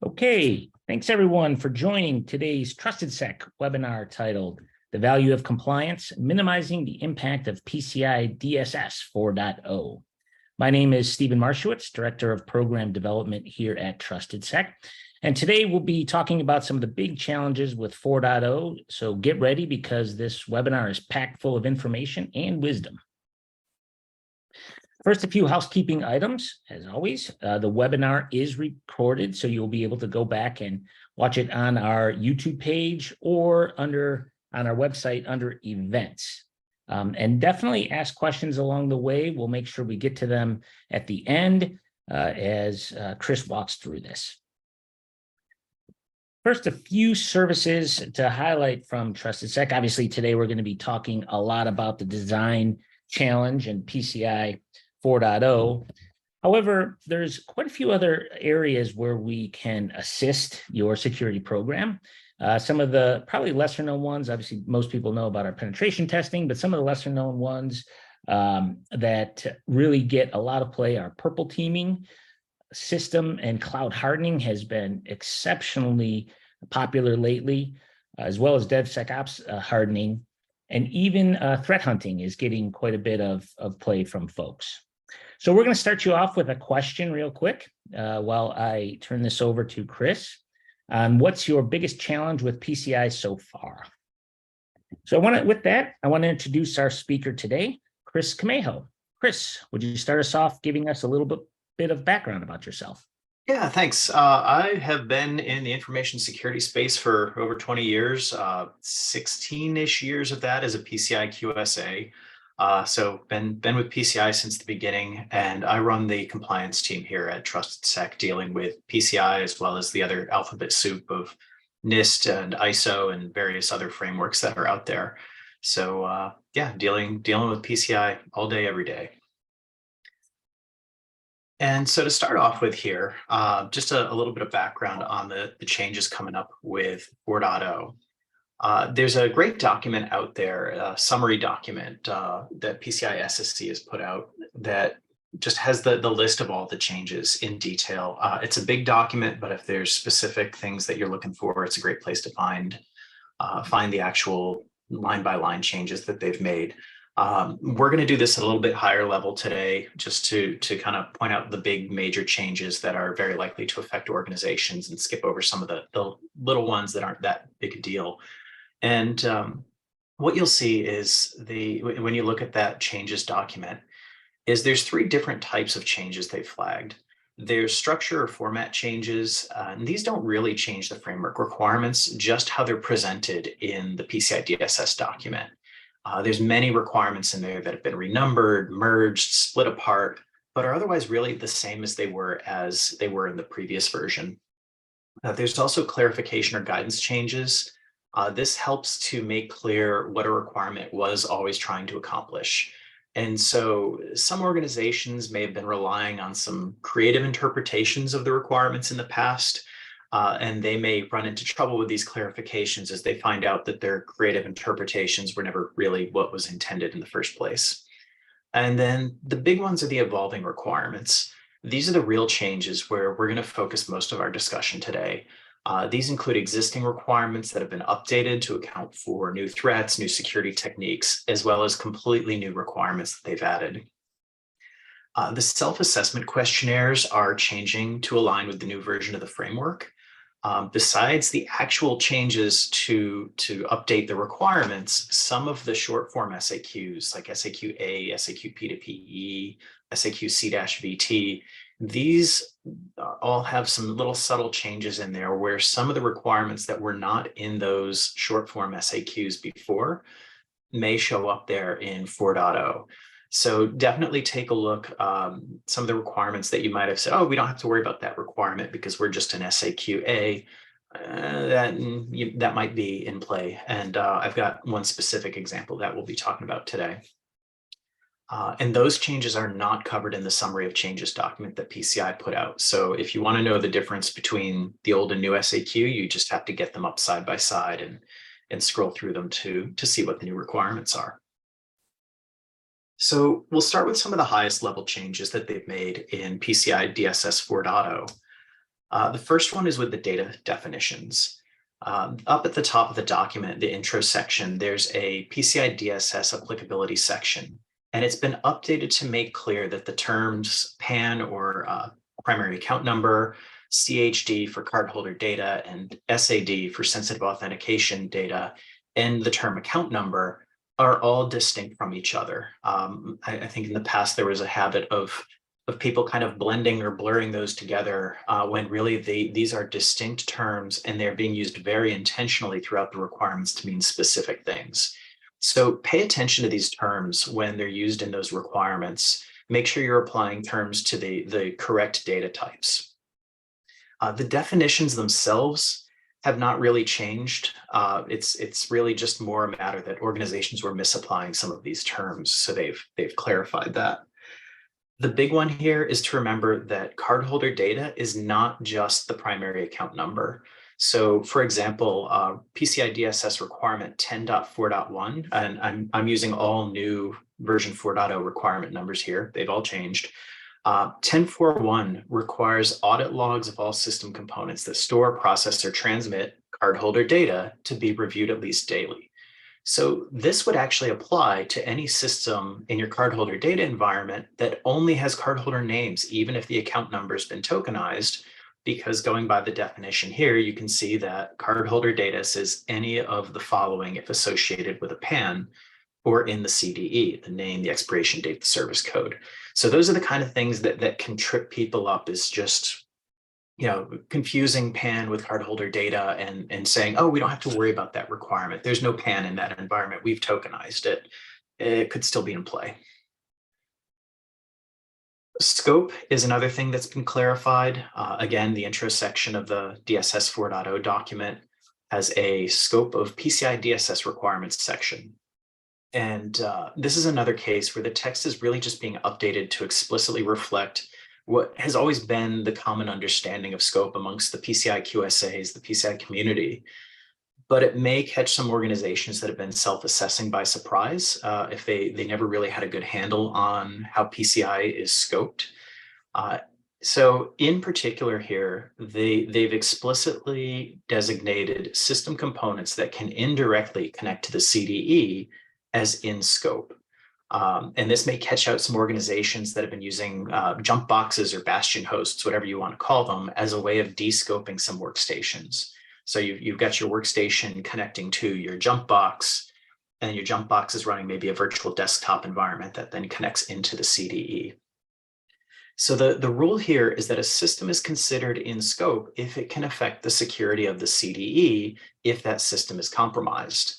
Okay, thanks everyone for joining today's Trusted Sec webinar titled The Value of Compliance, Minimizing the Impact of PCI DSS 4.0. My name is Stephen Marshowitz, Director of Program Development here at Trusted Sec. And today we'll be talking about some of the big challenges with 4.0. So get ready because this webinar is packed full of information and wisdom. First, a few housekeeping items. As always, the webinar is recorded, so you'll be able to go back and watch it on our YouTube page or on our website under events. And definitely ask questions along the way. We'll make sure we get to them at the end as Chris walks through this. First, a few services to highlight from Trusted Sec. Obviously, today we're going to be talking a lot about the design challenge and PCI 4.0. However, there's quite a few other areas where we can assist your security program. Some of the probably lesser known ones, obviously most people know about our penetration testing, but some of the lesser known ones that really get a lot of play are purple teaming. System and cloud hardening has been exceptionally popular lately, as well as DevSecOps hardening. And even threat hunting is getting quite a bit of play from folks. So we're going to start you off with a question real quick while I turn this over to Chris on what's your biggest challenge with PCI so far. So with that, I want to introduce our speaker today, Chris Camejo. Chris, would you start us off giving us a little bit of background about yourself? Yeah, thanks. I have been in the information security space for over 20 years, 16-ish years of that as a PCI QSA. So been with PCI since the beginning, and I run the compliance team here at Trusted Sec, dealing with PCI as well as the other alphabet soup of NIST and ISO and various other frameworks that are out there. So yeah, dealing with PCI all day, every day. And so to start off with here, just a little bit of background on the changes coming up with 4.0. There's a great document out there, a summary document that PCI SSC has put out that just has the list of all the changes in detail. It's a big document, but if there's specific things that you're looking for, it's a great place to find the actual line-by-line changes that they've made. We're going to do this at a little bit higher level today, just to kind of point out the big major changes that are very likely to affect organizations and skip over some of the little ones that aren't that big a deal. And what you'll see is when you look at that changes document, is there's three different types of changes they flagged. There's structure or format changes, and these don't really change the framework requirements, just how they're presented in the PCI DSS document. There's many requirements in there that have been renumbered, merged, split apart, but are otherwise really the same as they were in the previous version. There's also clarification or guidance changes. This helps to make clear what a requirement was always trying to accomplish. And so some organizations may have been relying on some creative interpretations of the requirements in the past, and they may run into trouble with these clarifications as they find out that their creative interpretations were never really what was intended in the first place. And then the big ones are the evolving requirements. These are the real changes where we're going to focus most of our discussion today. These include existing requirements that have been updated to account for new threats, new security techniques, as well as completely new requirements that they've added. The self-assessment questionnaires are changing to align with the new version of the framework. Besides the actual changes to update the requirements, some of the short form SAQs like SAQ-A, SAQ-P2PE, SAQ-C-VT, these all have some little subtle changes in there where some of the requirements that were not in those short form SAQs before may show up there in 4.0. So definitely take a look. Some of the requirements that you might have said, oh, we don't have to worry about that requirement because we're just an SAQ-A, that might be in play. And I've got one specific example that we'll be talking about today. And those changes are not covered in the summary of changes document that PCI put out. So if you want to know the difference between the old and new SAQ, you just have to get them up side by side and scroll through them to see what the new requirements are. So we'll start with some of the highest level changes that they've made in PCI DSS 4.0. The first one is with the data definitions. Up at the top of the document, the intro section, there's a PCI DSS applicability section, and it's been updated to make clear that the terms PAN or primary account number, CHD for cardholder data, and SAD for sensitive authentication data, and the term account number are all distinct from each other. I think in the past there was a habit of people kind of blending or blurring those together when really these are distinct terms and they're being used very intentionally throughout the requirements to mean specific things. So pay attention to these terms when they're used in those requirements. Make sure you're applying terms to the correct data types. The definitions themselves have not really changed. It's really just more a matter that organizations were misapplying some of these terms, so they've clarified that. The big one here is to remember that cardholder data is not just the primary account number. So for example, PCI DSS requirement 10.4.1, and I'm using all new version 4.0 requirement numbers here. They've all changed. 10.4.1 requires audit logs of all system components that store, process, or transmit cardholder data to be reviewed at least daily. So this would actually apply to any system in your cardholder data environment that only has cardholder names, even if the account number has been tokenized, because going by the definition here, you can see that cardholder data says any of the following if associated with a PAN or in the CDE, the name, the expiration date, the service code. So those are the kind of things that can trip people up, is just confusing PAN with cardholder data and saying, oh, we don't have to worry about that requirement. There's no PAN in that environment. We've tokenized it. It could still be in play. Scope is another thing that's been clarified. Again, the intro section of the DSS 4.0 document has a scope of PCI DSS requirements section. And this is another case where the text is really just being updated to explicitly reflect what has always been the common understanding of scope amongst the PCI QSAs, the PCI community. But it may catch some organizations that have been self-assessing by surprise if they never really had a good handle on how PCI is scoped. So in particular here, they've explicitly designated system components that can indirectly connect to the CDE as in scope. And this may catch out some organizations that have been using jump boxes or bastion hosts, whatever you want to call them, as a way of de-scoping some workstations. So you've got your workstation connecting to your jump box, and your jump box is running maybe a virtual desktop environment that then connects into the CDE. So the rule here is that a system is considered in scope if it can affect the security of the CDE if that system is compromised.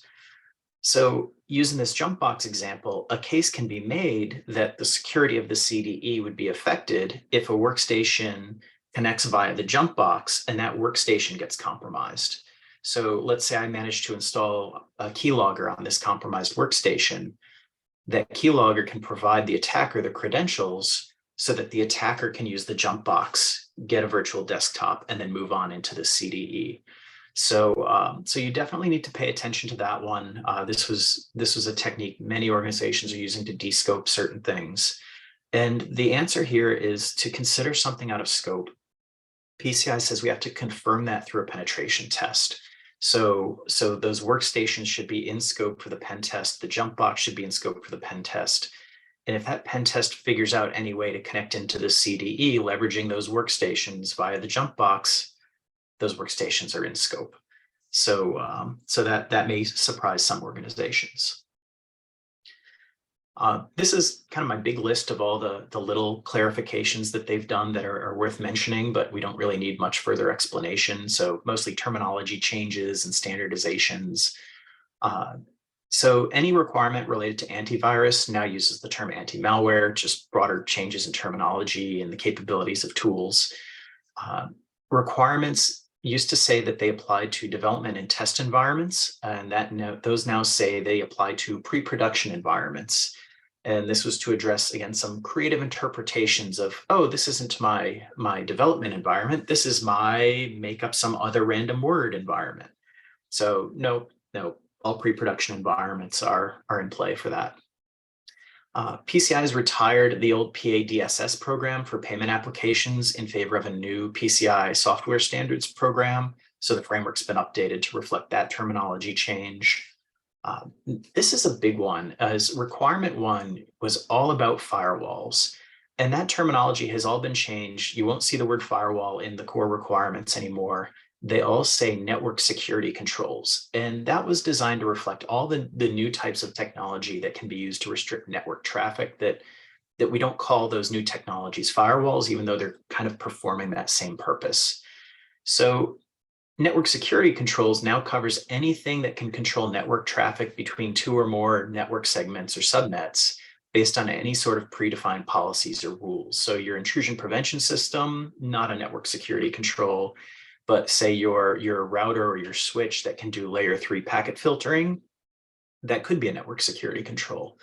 So using this jump box example, a case can be made that the security of the CDE would be affected if a workstation connects via the jump box and that workstation gets compromised. So let's say I managed to install a keylogger on this compromised workstation. That keylogger can provide the attacker the credentials so that the attacker can use the jump box, get a virtual desktop, and then move on into the CDE. So you definitely need to pay attention to that one. This was a technique many organizations are using to de-scope certain things. And the answer here is to consider something out of scope. PCI says we have to confirm that through a penetration test. So those workstations should be in scope for the pen test. The jump box should be in scope for the pen test. And if that pen test figures out any way to connect into the CDE, leveraging those workstations via the jump box, those workstations are in scope. So that may surprise some organizations. This is kind of my big list of all the little clarifications that they've done that are worth mentioning, but we don't really need much further explanation. So mostly terminology changes and standardizations. So any requirement related to antivirus now uses the term anti-malware, just broader changes in terminology and the capabilities of tools. Requirements used to say that they apply to development and test environments, and those now say they apply to pre-production environments. And this was to address, again, some creative interpretations of, oh, this isn't my development environment. This is my make up some other random word environment. So no, all pre-production environments are in play for that. PCI has retired the old DSS program for payment applications in favor of a new PCI software standards program. So the framework's been updated to reflect that terminology change. This is a big one, as requirement 1 was all about firewalls. And that terminology has all been changed. You won't see the word firewall in the core requirements anymore. They all say network security controls. And that was designed to reflect all the new types of technology that can be used to restrict network traffic, that we don't call those new technologies firewalls, even though they're kind of performing that same purpose. So network security controls now covers anything that can control network traffic between 2 or more network segments or subnets based on any sort of predefined policies or rules. So your intrusion prevention system, not a network security control, but say your router or your switch that can do layer 3 packet filtering, that could be a network security control.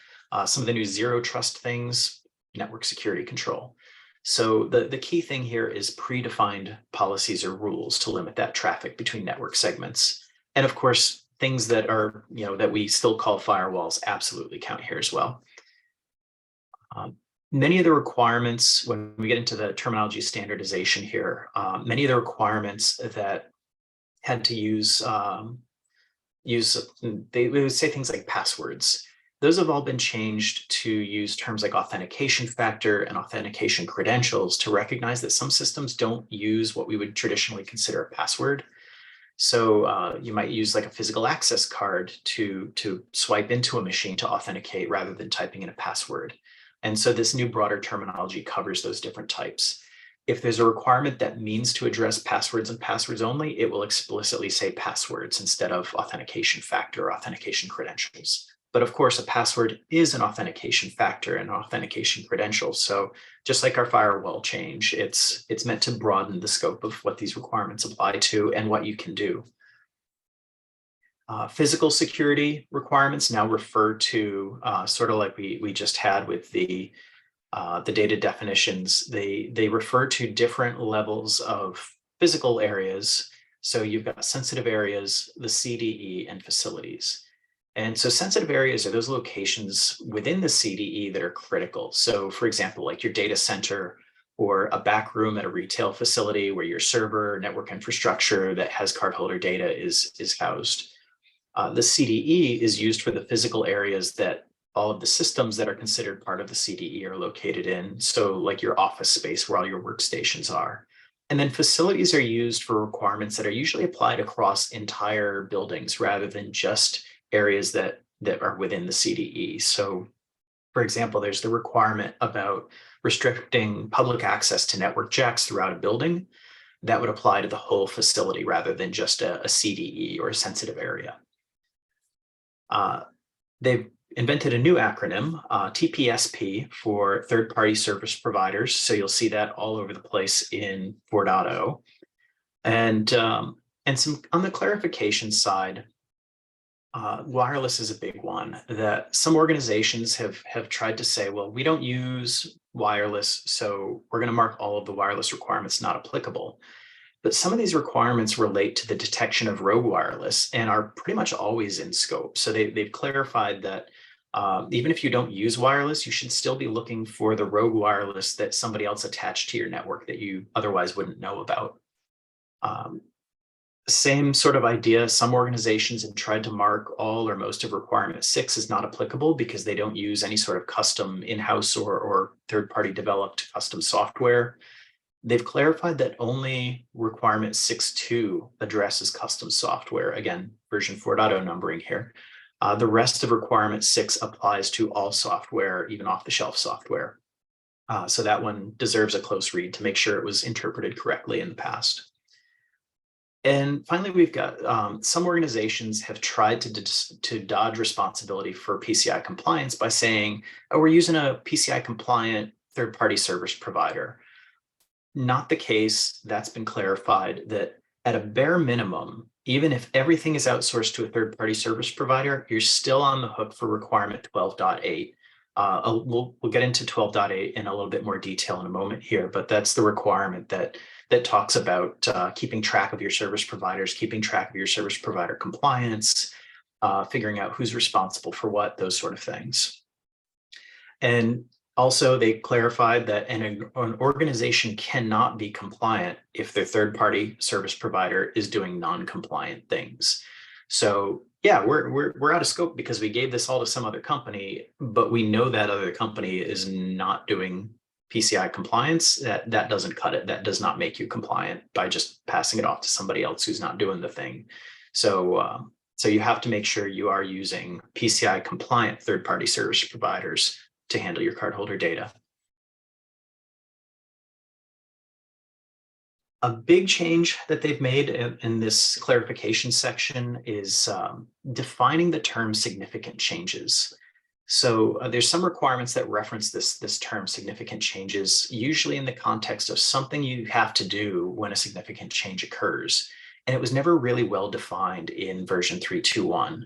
Some of the new zero trust things, network security control. So the key thing here is predefined policies or rules to limit that traffic between network segments. And of course, things that are, that we still call firewalls absolutely count here as well. Many of the requirements, when we get into the terminology standardization here, many of the requirements that had to they would say things like passwords. Those have all been changed to use terms like authentication factor and authentication credentials to recognize that some systems don't use what we would traditionally consider a password. So you might use like a physical access card to swipe into a machine to authenticate rather than typing in a password. And so this new broader terminology covers those different types. If there's a requirement that means to address passwords and passwords only, it will explicitly say passwords instead of authentication factor or authentication credentials. But of course, a password is an authentication factor and authentication credential. So just like our firewall change, it's meant to broaden the scope of what these requirements apply to and what you can do. Physical security requirements now refer to sort of like we just had with the data definitions. They refer to different levels of physical areas. So you've got sensitive areas, the CDE, and facilities. And so sensitive areas are those locations within the CDE that are critical. So for example, like your data center or a back room at a retail facility where your server network infrastructure that has cardholder data is housed. The CDE is used for the physical areas that all of the systems that are considered part of the CDE are located in. So like your office space where all your workstations are. And then facilities are used for requirements that are usually applied across entire buildings rather than just areas that are within the CDE. So for example, there's the requirement about restricting public access to network jacks throughout a building. That would apply to the whole facility rather than just a CDE or a sensitive area. They've invented a new acronym, TPSP, for third-party service providers. So you'll see that all over the place in 4.0. And some on the clarification side, wireless is a big one that some organizations have tried to say, well, we don't use wireless, so we're going to mark all of the wireless requirements not applicable. But some of these requirements relate to the detection of rogue wireless and are pretty much always in scope. So they've clarified that even if you don't use wireless, you should still be looking for the rogue wireless that somebody else attached to your network that you otherwise wouldn't know about. Same sort of idea. Some organizations have tried to mark all or most of requirement 6 as not applicable because they don't use any sort of custom in-house or third-party developed custom software. They've clarified that only requirement 6.2 addresses custom software. Again, version 4.0 numbering here. The rest of requirement 6 applies to all software, even off-the-shelf software. So that one deserves a close read to make sure it was interpreted correctly in the past. And finally, we've got some organizations have tried to dodge responsibility for PCI compliance by saying, oh, we're using a PCI compliant third-party service provider. Not the case. That's been clarified that at a bare minimum, even if everything is outsourced to a third-party service provider, you're still on the hook for requirement 12.8. We'll get into 12.8 in a little bit more detail in a moment here, but that's the requirement that talks about keeping track of your service providers, keeping track of your service provider compliance, figuring out who's responsible for what, those sort of things. And also they clarified that an organization cannot be compliant if their third-party service provider is doing non-compliant things. So yeah, we're out of scope because we gave this all to some other company, but we know that other company is not doing PCI compliance. That doesn't cut it. That does not make you compliant by just passing it off to somebody else who's not doing the thing. So you have to make sure you are using PCI compliant third-party service providers to handle your cardholder data. A big change that they've made in this clarification section is defining the term significant changes. So there's some requirements that reference this term significant changes, usually in the context of something you have to do when a significant change occurs. And it was never really well defined in version 3.2.1.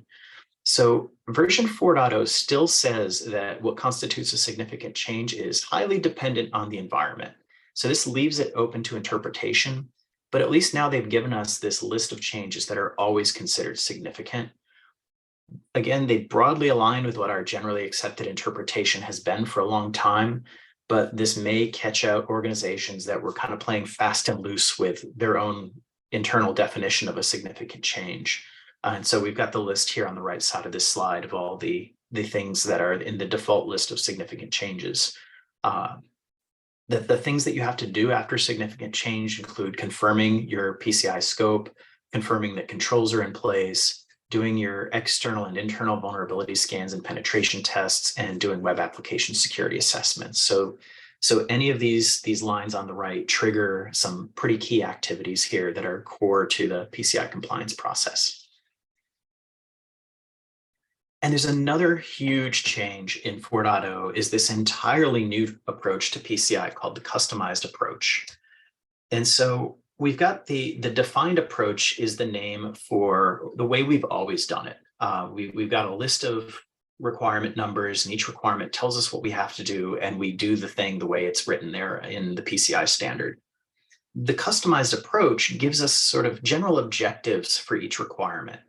So version 4.0 still says that what constitutes a significant change is highly dependent on the environment. So this leaves it open to interpretation, but at least now they've given us this list of changes that are always considered significant. Again, they broadly align with what our generally accepted interpretation has been for a long time, but this may catch out organizations that were kind of playing fast and loose with their own internal definition of a significant change. And so we've got the list here on the right side of this slide of all the things that are in the default list of significant changes. The things that you have to do after significant change include confirming your PCI scope, confirming that controls are in place, doing your external and internal vulnerability scans and penetration tests, and doing web application security assessments. So any of these lines on the right trigger some pretty key activities here that are core to the PCI compliance process. And there's another huge change in 4.0 is this entirely new approach to PCI called the customized approach. And so we've got the defined approach is the name for the way we've always done it. We've got a list of requirement numbers, and each requirement tells us what we have to do, and we do the thing the way it's written there in the PCI standard. The customized approach gives us sort of general objectives for each requirement.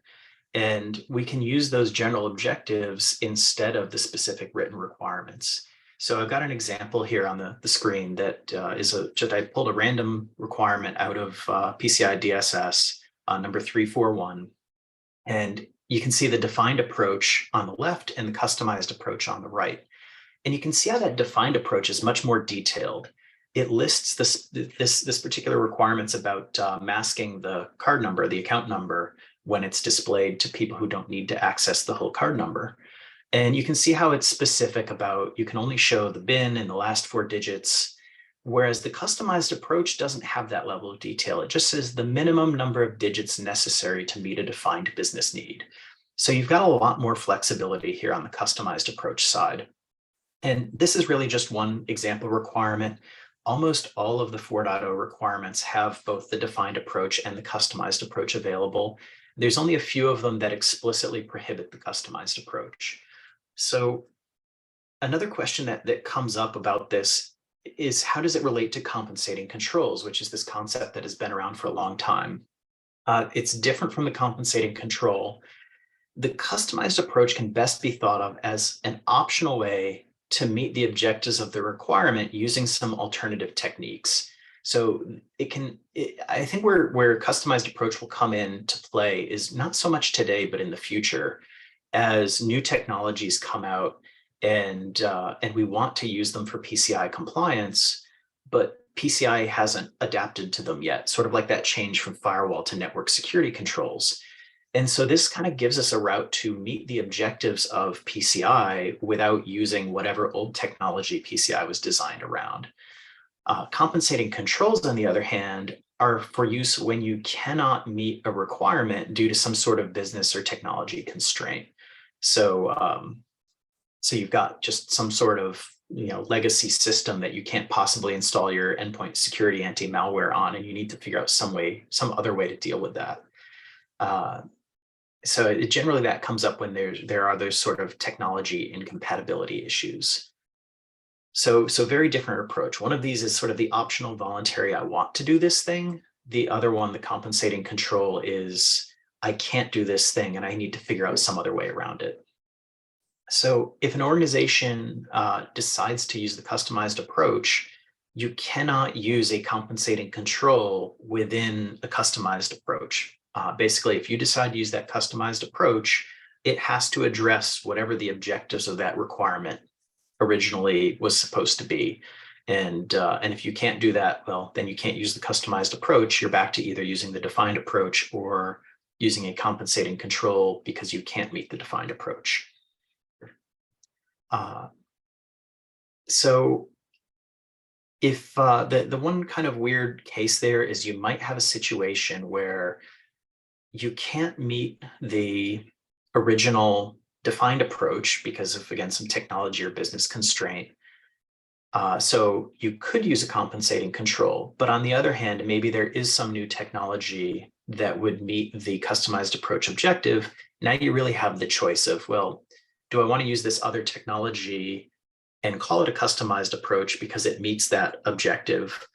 And we can use those general objectives instead of the specific written requirements. So I've got an example here on the screen that I pulled a random requirement out of PCI DSS number 341. And you can see the defined approach on the left and the customized approach on the right. And you can see how that defined approach is much more detailed. It lists this particular requirements about masking the card number, the account number, when it's displayed to people who don't need to access the whole card number. And you can see how it's specific about you can only show the BIN and the last 4 digits, whereas the customized approach doesn't have that level of detail. It just says the minimum number of digits necessary to meet a defined business need. So you've got a lot more flexibility here on the customized approach side. And this is really just one example requirement. Almost all of the 4.0 requirements have both the defined approach and the customized approach available. There's only a few of them that explicitly prohibit the customized approach. So another question that comes up about this is how does it relate to compensating controls, which is this concept that has been around for a long time. It's different from the compensating control. The customized approach can best be thought of as an optional way to meet the objectives of the requirement using some alternative techniques. So I think where customized approach will come into play is not so much today, but in the future, as new technologies come out and we want to use them for PCI compliance, but PCI hasn't adapted to them yet, sort of like that change from firewall to network security controls. And so this kind of gives us a route to meet the objectives of PCI without using whatever old technology PCI was designed around. Compensating controls, on the other hand, are for use when you cannot meet a requirement due to some sort of business or technology constraint. So, so you've got just some sort of legacy system that you can't possibly install your endpoint security anti-malware on, and you need to figure out some other way to deal with that. So generally that comes up when there are those sort of technology incompatibility issues. So very different approach. One of these is sort of the optional voluntary, I want to do this thing. The other one, the compensating control, is I can't do this thing and I need to figure out some other way around it. So if an organization decides to use the customized approach, you cannot use a compensating control within a customized approach. Basically, if you decide to use that customized approach, it has to address whatever the objectives of that requirement originally was supposed to be. And if you can't do that, well, then you can't use the customized approach. You're back to either using the defined approach or using a compensating control because you can't meet the defined approach. Uh, so if the one kind of weird case there is you might have a situation where you can't meet the original defined approach because of, again, some technology or business constraint. So you could use a compensating control, but on the other hand, maybe there is some new technology that would meet the customized approach objective. Now you really have the choice of, well, do I want to use this other technology and call it a customized approach because it meets that objective?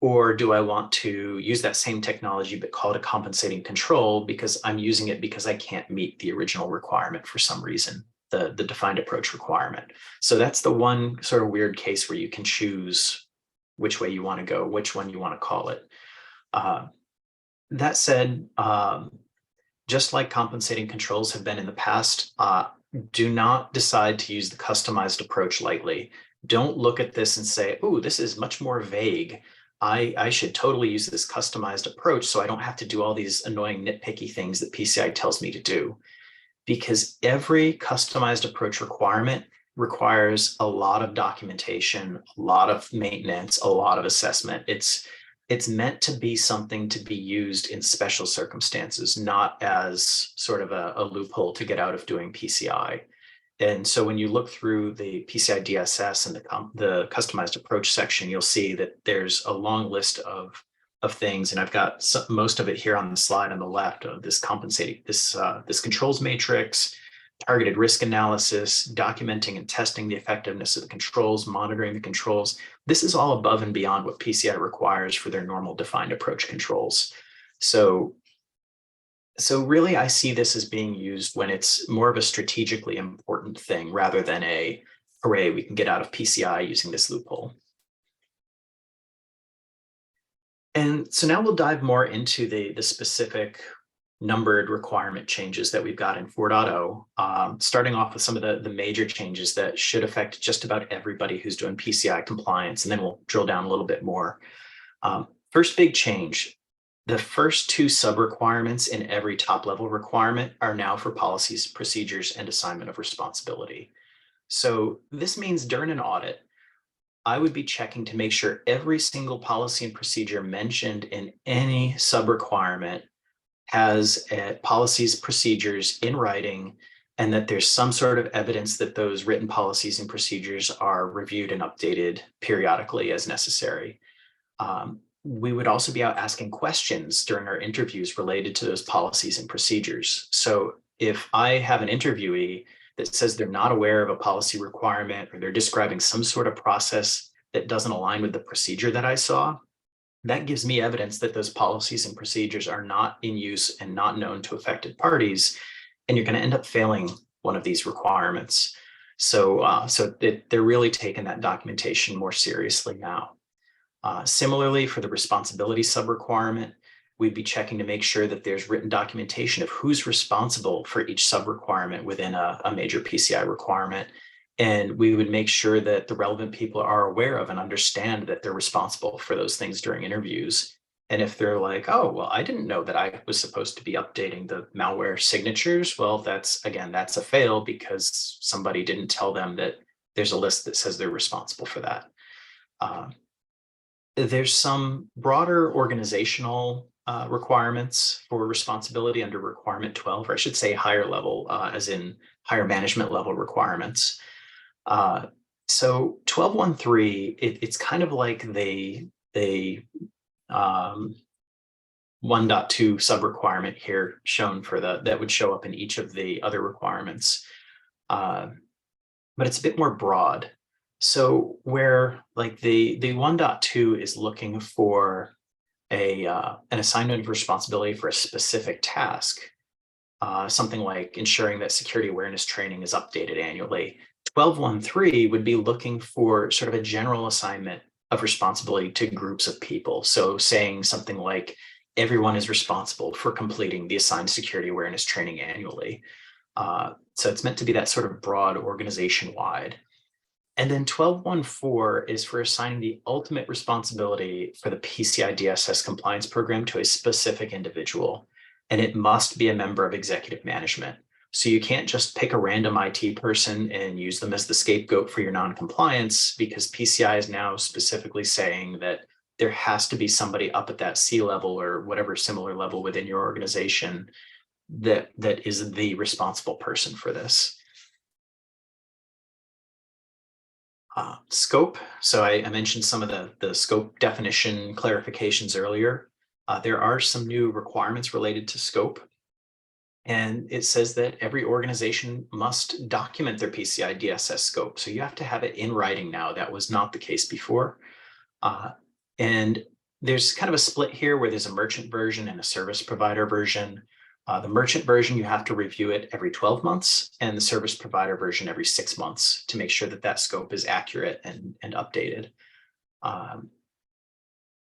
Or do I want to use that same technology but call it a compensating control because I'm using it because I can't meet the original requirement for some reason, the defined approach requirement? So that's the one sort of weird case where you can choose which way you want to go, which one you want to call it. That said, just like compensating controls have been in the past, do not decide to use the customized approach lightly. Don't look at this and say, oh, this is much more vague. I should totally use this customized approach so I don't have to do all these annoying nitpicky things that PCI tells me to do. Because every customized approach requirement requires a lot of documentation, a lot of maintenance, a lot of assessment. It's meant to be something to be used in special circumstances, not as sort of a loophole to get out of doing PCI. And so when you look through the PCI DSS and the customized approach section, you'll see that there's a long list of things, and I've got most of it here on the slide on the left of this compensating, this controls matrix, targeted risk analysis, documenting and testing the effectiveness of the controls, monitoring the controls. This is all above and beyond what PCI requires for their normal defined approach controls. So really, I see this as being used when it's more of a strategically important thing rather than a, hooray, we can get out of PCI using this loophole. And so now we'll dive more into the specific numbered requirement changes that we've got in 4.0, starting off with some of the major changes that should affect just about everybody who's doing PCI compliance, and then we'll drill down a little bit more. First big change, the first two sub-requirements in every top-level requirement are now for policies, procedures, and assignment of responsibility. So this means during an audit, I would be checking to make sure every single policy and procedure mentioned in any sub-requirement has policies, procedures in writing, and that there's some sort of evidence that those written policies and procedures are reviewed and updated periodically as necessary. We would also be out asking questions during our interviews related to those policies and procedures. So if I have an interviewee that says they're not aware of a policy requirement or they're describing some sort of process that doesn't align with the procedure that I saw, that gives me evidence that those policies and procedures are not in use and not known to affected parties, and you're going to end up failing one of these requirements. So they're really taking that documentation more seriously now. Similarly, for the responsibility sub-requirement, we'd be checking to make sure that there's written documentation of who's responsible for each sub-requirement within a major PCI requirement. And we would make sure that the relevant people are aware of and understand that they're responsible for those things during interviews. And if they're like, oh, well, I didn't know that I was supposed to be updating the malware signatures, well, that's a fail because somebody didn't tell them that there's a list that says they're responsible for that. There's some broader organizational requirements for responsibility under requirement 12, or I should say higher level, as in higher management level requirements. So 12.1.3, it's kind of like the 1.2 sub requirement here shown for that would show up in each of the other requirements. But it's a bit more broad. So where like the 1.2 is looking for an assignment of responsibility for a specific task, something like ensuring that security awareness training is updated annually. 12.1.3 would be looking for sort of a general assignment of responsibility to groups of people. So saying something like everyone is responsible for completing the assigned security awareness training annually. So it's meant to be that sort of broad organization-wide. And then 12.1.4 is for assigning the ultimate responsibility for the PCI DSS compliance program to a specific individual, and it must be a member of executive management. So you can't just pick a random IT person and use them as the scapegoat for your non-compliance, because PCI is now specifically saying that there has to be somebody up at that C level or whatever similar level within your organization that is the responsible person for this. Scope. So I mentioned some of the scope definition clarifications earlier. There are some new requirements related to scope. And it says that every organization must document their PCI DSS scope. So you have to have it in writing now. That was not the case before. And there's kind of a split here where there's a merchant version and a service provider version. The merchant version, you have to review it every 12 months, and the service provider version every 6 months to make sure that that scope is accurate and updated.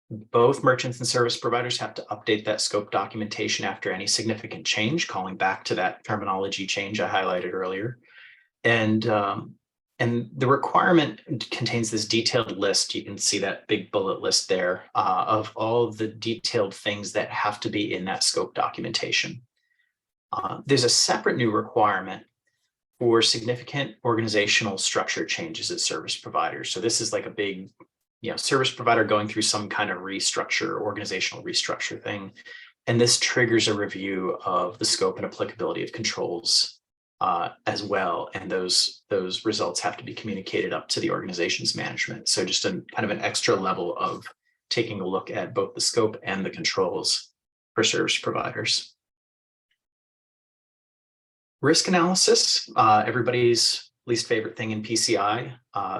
Both merchants and service providers have to update that scope documentation after any significant change, calling back to that terminology change I highlighted earlier. And the requirement contains this detailed list. You can see that big bullet list there of all the detailed things that have to be in that scope documentation. There's a separate new requirement for significant organizational structure changes at service providers. So this is like a big, service provider going through some kind of restructure, organizational restructure thing. And this triggers a review of the scope and applicability of controls as well. And those results have to be communicated up to the organization's management. So just a kind of an extra level of taking a look at both the scope and the controls for service providers. Risk analysis, everybody's least favorite thing in PCI.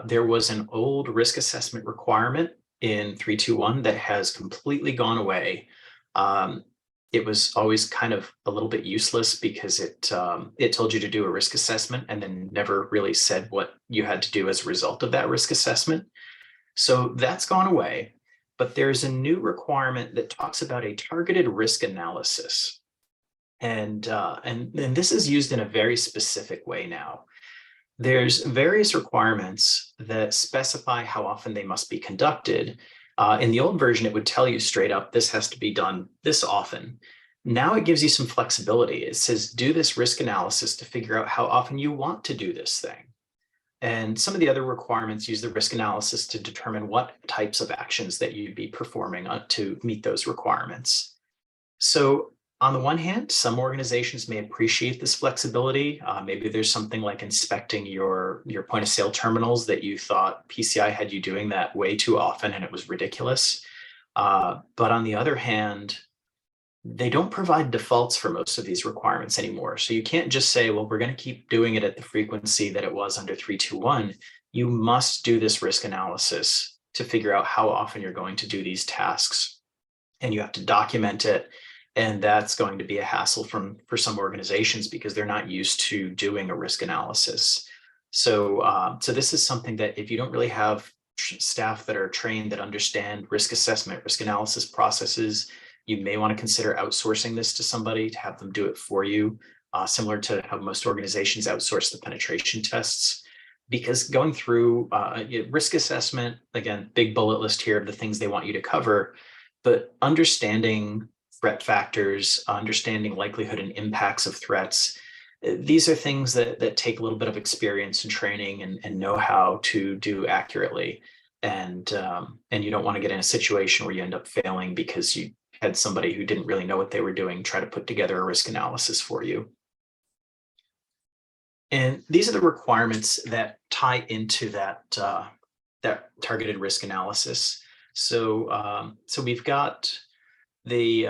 There was an old risk assessment requirement in 3.2.1 that has completely gone away. It was always kind of a little bit useless because it told you to do a risk assessment and then never really said what you had to do as a result of that risk assessment. So that's gone away, but there's a new requirement that talks about a targeted risk analysis. And this is used in a very specific way now. There's various requirements that specify how often they must be conducted. In the old version, it would tell you straight up, this has to be done this often. Now it gives you some flexibility. It says, do this risk analysis to figure out how often you want to do this thing. And some of the other requirements use the risk analysis to determine what types of actions that you'd be performing to meet those requirements. So on the one hand, some organizations may appreciate this flexibility. Maybe there's something like inspecting your point of sale terminals that you thought PCI had you doing that way too often and it was ridiculous. But on the other hand, they don't provide defaults for most of these requirements anymore. So you can't just say, well, we're going to keep doing it at the frequency that it was under 3.2.1. You must do this risk analysis to figure out how often you're going to do these tasks. And you have to document it. And that's going to be a hassle for some organizations because they're not used to doing a risk analysis. So this is something that if you don't really have staff that are trained that understand risk assessment, risk analysis processes, you may want to consider outsourcing this to somebody to have them do it for you, similar to how most organizations outsource the penetration tests. Because going through risk assessment, again, big bullet list here of the things they want you to cover, but understanding threat factors, understanding likelihood and impacts of threats. These are things that take a little bit of experience and training and know how to do accurately. And you don't want to get in a situation where you end up failing because you had somebody who didn't really know what they were doing try to put together a risk analysis for you. And these are the requirements that tie into that targeted risk analysis. So we've got the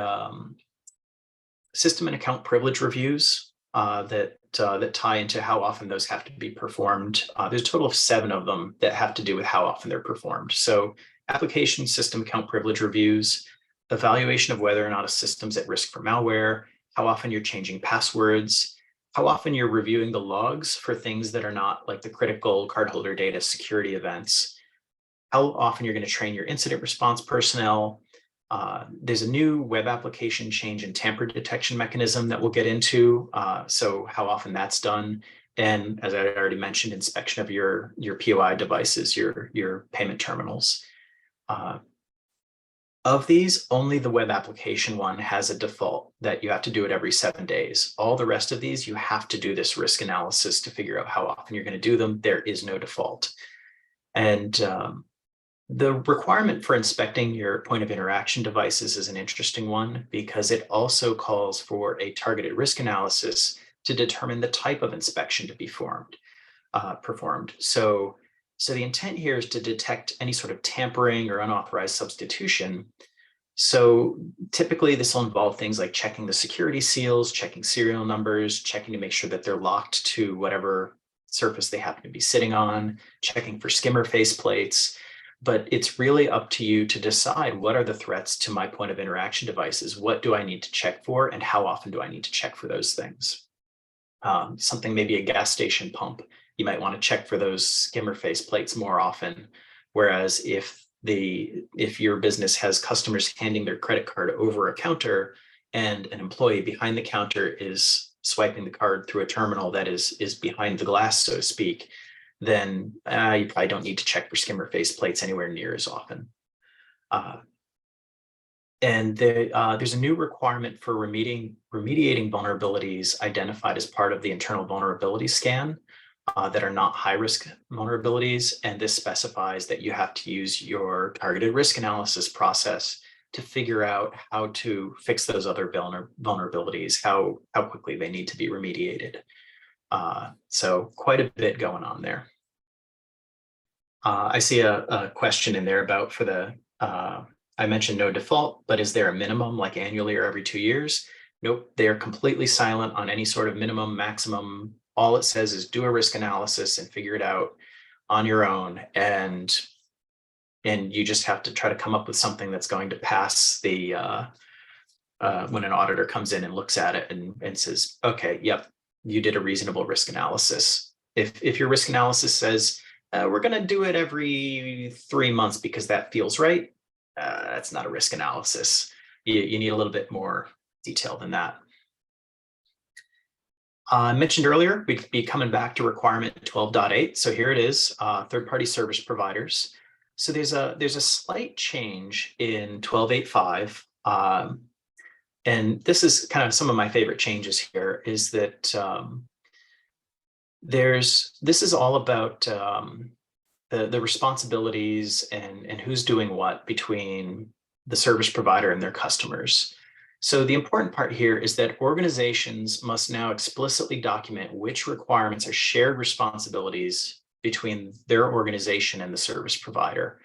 system and account privilege reviews that tie into how often those have to be performed. There's a total of 7 of them that have to do with how often they're performed. So application system account privilege reviews, evaluation of whether or not a system's at risk for malware, how often you're changing passwords, how often you're reviewing the logs for things that are not like the critical cardholder data security events, how often you're going to train your incident response personnel. There's a new web application change and tamper detection mechanism that we'll get into. So how often that's done. And as I already mentioned, inspection of your POI devices, your payment terminals. Of these, only the web application one has a default that you have to do it every 7 days. All the rest of these, you have to do this risk analysis to figure out how often you're going to do them. There is no default. And the requirement for inspecting your point of interaction devices is an interesting one because it also calls for a targeted risk analysis to determine the type of inspection to be performed. So the intent here is to detect any sort of tampering or unauthorized substitution. So typically this will involve things like checking the security seals, checking serial numbers, checking to make sure that they're locked to whatever surface they happen to be sitting on, checking for skimmer faceplates. But it's really up to you to decide what are the threats to my point of interaction devices, what do I need to check for, and how often do I need to check for those things. Something maybe a gas station pump, you might want to check for those skimmer faceplates more often. Whereas if your business has customers handing their credit card over a counter and an employee behind the counter is swiping the card through a terminal that is behind the glass, so to speak, then you probably don't need to check for skimmer faceplates anywhere near as often. And there's a new requirement for remediating vulnerabilities identified as part of the internal vulnerability scan that are not high-risk vulnerabilities. And this specifies that you have to use your targeted risk analysis process to figure out how to fix those other vulnerabilities, how quickly they need to be remediated. So quite a bit going on there. I see a question in there about for the, I mentioned no default, but is there a minimum like annually or every 2 years? Nope, they are completely silent on any sort of minimum, maximum. All it says is do a risk analysis and figure it out on your own. And you just have to try to come up with something that's going to pass the, when an auditor comes in and looks at it and says, okay, yep, you did a reasonable risk analysis. If your risk analysis says, we're going to do it every 3 months because that feels right, that's not a risk analysis. You need a little bit more detail than that. I mentioned earlier, we'd be coming back to requirement 12.8. So here it is, third-party service providers. So there's a slight change in 12.8.5. And this is kind of some of my favorite changes here is that this is all about the responsibilities and who's doing what between the service provider and their customers. So the important part here is that organizations must now explicitly document which requirements are shared responsibilities between their organization and the service provider.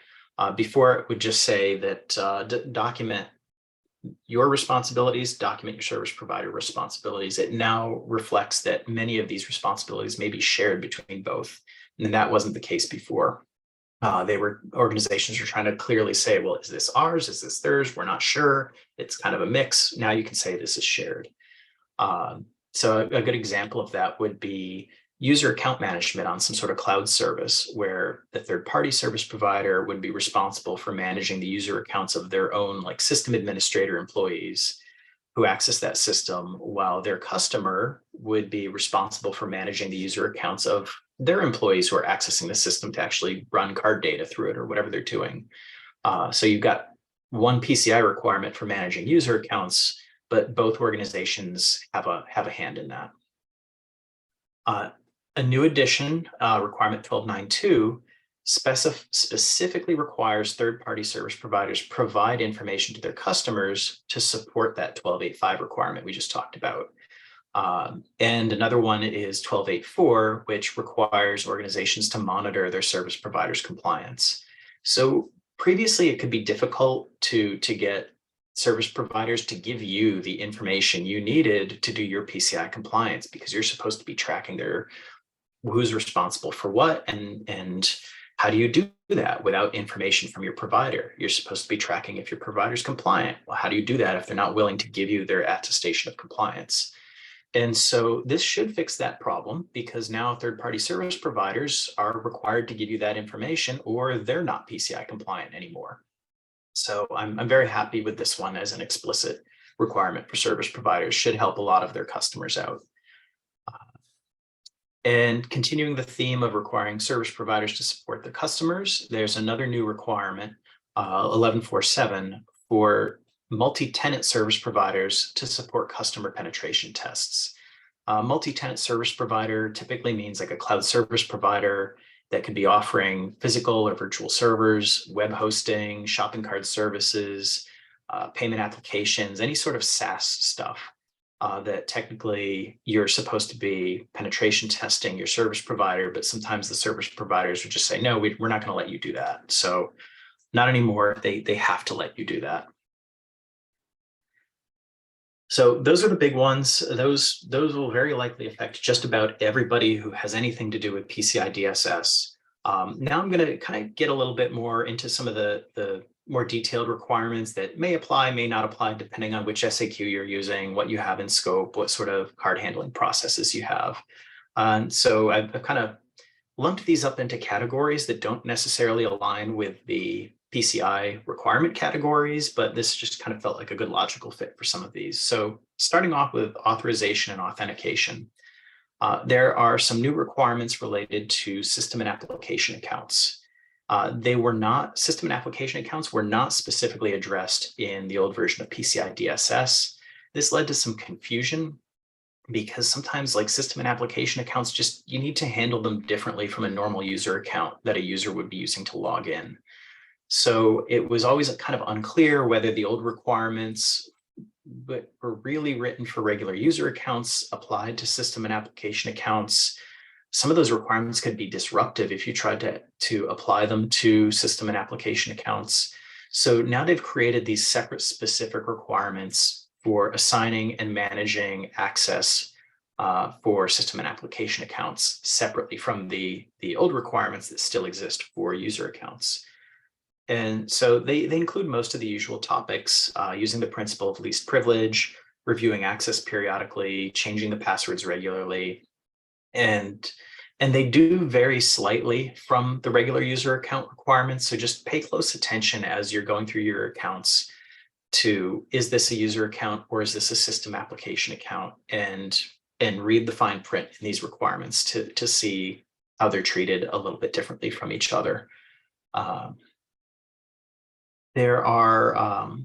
Before it would just say that document your responsibilities, document your service provider responsibilities. It now reflects that many of these responsibilities may be shared between both. And that wasn't the case before. Organizations were trying to clearly say, well, is this ours? Is this theirs? We're not sure. It's kind of a mix. Now you can say this is shared. So a good example of that would be user account management on some sort of cloud service where the third-party service provider would be responsible for managing the user accounts of their own like system administrator employees who access that system, while their customer would be responsible for managing the user accounts of their employees who are accessing the system to actually run card data through it or whatever they're doing. So you've got one PCI requirement for managing user accounts, but both organizations have a hand in that. A new addition, requirement 12.9.2, specifically requires third-party service providers provide information to their customers to support that 12.8.5 requirement we just talked about. And another one is 12.8.4, which requires organizations to monitor their service providers' compliance. So previously, it could be difficult to get service providers to give you the information you needed to do your PCI compliance because you're supposed to be tracking who's responsible for what and How do you do that without information from your provider? You're supposed to be tracking if your provider's compliant. Well, how do you do that if they're not willing to give you their attestation of compliance? And so this should fix that problem, because now third-party service providers are required to give you that information, or they're not PCI compliant anymore. So I'm very happy with this one as an explicit requirement for service providers. Should help a lot of their customers out. And continuing the theme of requiring service providers to support their customers, there's another new requirement, 1147, for multi-tenant service providers to support customer penetration tests. Multi-tenant service provider typically means like a cloud service provider that could be offering physical or virtual servers, web hosting, shopping cart services, payment applications, any sort of SaaS stuff. That technically you're supposed to be penetration testing your service provider, but sometimes the service providers would just say, no, we're not going to let you do that. So not anymore. They have to let you do that. So those are the big ones. Those will very likely affect just about everybody who has anything to do with PCI DSS. Now I'm going to kind of get a little bit more into some of the more detailed requirements that may apply, may not apply, depending on which SAQ you're using, what you have in scope, what sort of card handling processes you have. So I've kind of lumped these up into categories that don't necessarily align with the PCI requirement categories, but this just kind of felt like a good logical fit for some of these. So starting off with authorization and authentication, there are some new requirements related to system and application accounts. System and application accounts were not specifically addressed in the old version of PCI DSS. This led to some confusion because sometimes like system and application accounts, you need to handle them differently from a normal user account that a user would be using to log in. So it was always kind of unclear whether the old requirements but were really written for regular user accounts applied to system and application accounts. Some of those requirements could be disruptive if you tried to apply them to system and application accounts. So now they've created these separate specific requirements for assigning and managing access for system and application accounts separately from the old requirements that still exist for user accounts. And so they include most of the usual topics, using the principle of least privilege, reviewing access periodically, changing the passwords regularly. And they do vary slightly from the regular user account requirements. So just pay close attention as you're going through your accounts to, is this a user account or is this a system application account? And read the fine print in these requirements to see how they're treated a little bit differently from each other. There are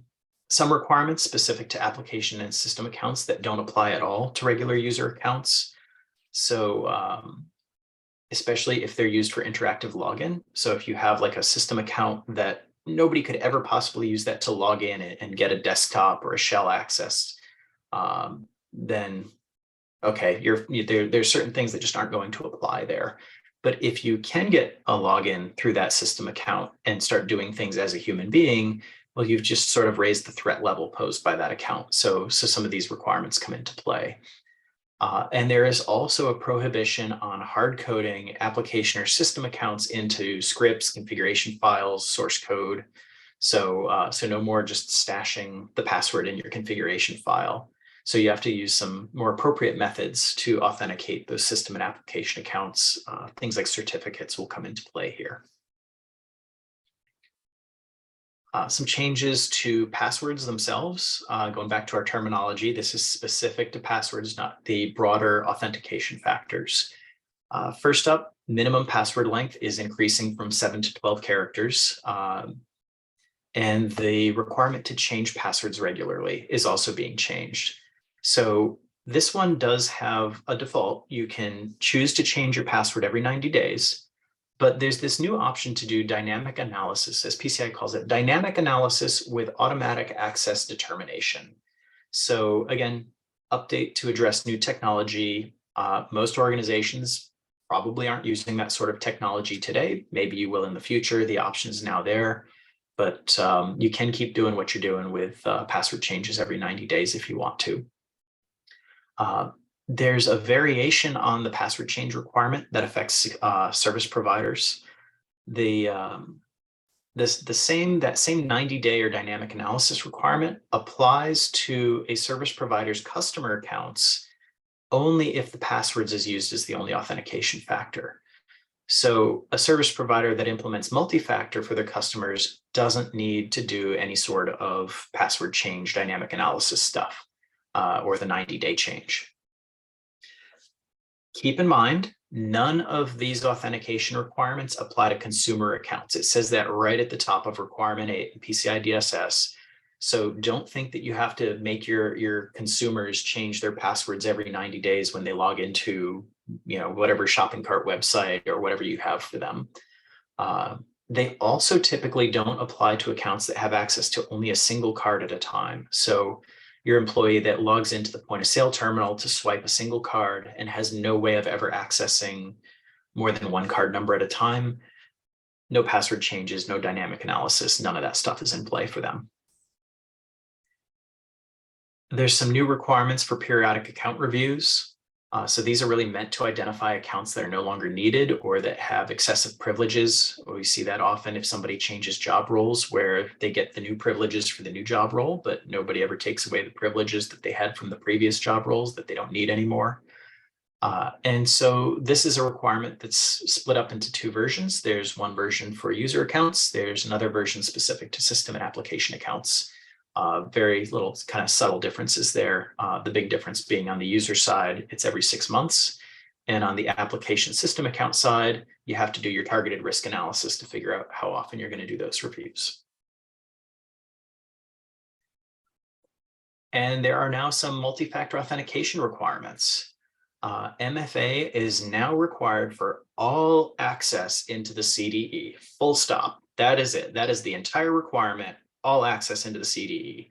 some requirements specific to application and system accounts that don't apply at all to regular user accounts. So especially if they're used for interactive login. So if you have like a system account that nobody could ever possibly use that to log in and get a desktop or a shell access, then okay, there's certain things that just aren't going to apply there. But if you can get a login through that system account and start doing things as a human being, well, you've just sort of raised the threat level posed by that account. So some of these requirements come into play. And there is also a prohibition on hard coding application or system accounts into scripts, configuration files, source code. So no more just stashing the password in your configuration file. So you have to use some more appropriate methods to authenticate those system and application accounts. Things like certificates will come into play here. Some changes to passwords themselves. Going back to our terminology, this is specific to passwords, not the broader authentication factors. First up, minimum password length is increasing from 7 to 12 characters. And the requirement to change passwords regularly is also being changed. So this one does have a default. You can choose to change your password every 90 days. But there's this new option to do dynamic analysis, as PCI calls it, dynamic analysis with automatic access determination. So again, update to address new technology. Most organizations probably aren't using that sort of technology today. Maybe you will in the future. The option is now there. But you can keep doing what you're doing with password changes every 90 days if you want to. There's a variation on the password change requirement that affects service providers. that same 90-day or dynamic analysis requirement applies to a service provider's customer accounts only if the passwords is used as the only authentication factor. So a service provider that implements multi-factor for their customers doesn't need to do any sort of password change dynamic analysis stuff or the 90-day change. Keep in mind, none of these authentication requirements apply to consumer accounts. It says that right at the top of requirement 8 in PCI DSS. So don't think that you have to make your consumers change their passwords every 90 days when they log into, whatever shopping cart website or whatever you have for them. They also typically don't apply to accounts that have access to only a single card at a time. So your employee that logs into the point of sale terminal to swipe a single card and has no way of ever accessing more than one card number at a time, no password changes, no dynamic analysis, none of that stuff is in play for them. There's some new requirements for periodic account reviews. So these are really meant to identify accounts that are no longer needed or that have excessive privileges. We see that often if somebody changes job roles where they get the new privileges for the new job role, but nobody ever takes away the privileges that they had from the previous job roles that they don't need anymore. And so this is a requirement that's split up into two versions. There's one version for user accounts. There's another version specific to system and application accounts. Very little kind of subtle differences there. The big difference being on the user side, it's every 6 months. And on the application system account side, you have to do your targeted risk analysis to figure out how often you're going to do those reviews. And there are now some multi-factor authentication requirements. MFA is now required for all access into the CDE, full stop. That is it. That is the entire requirement. All access into the CDE.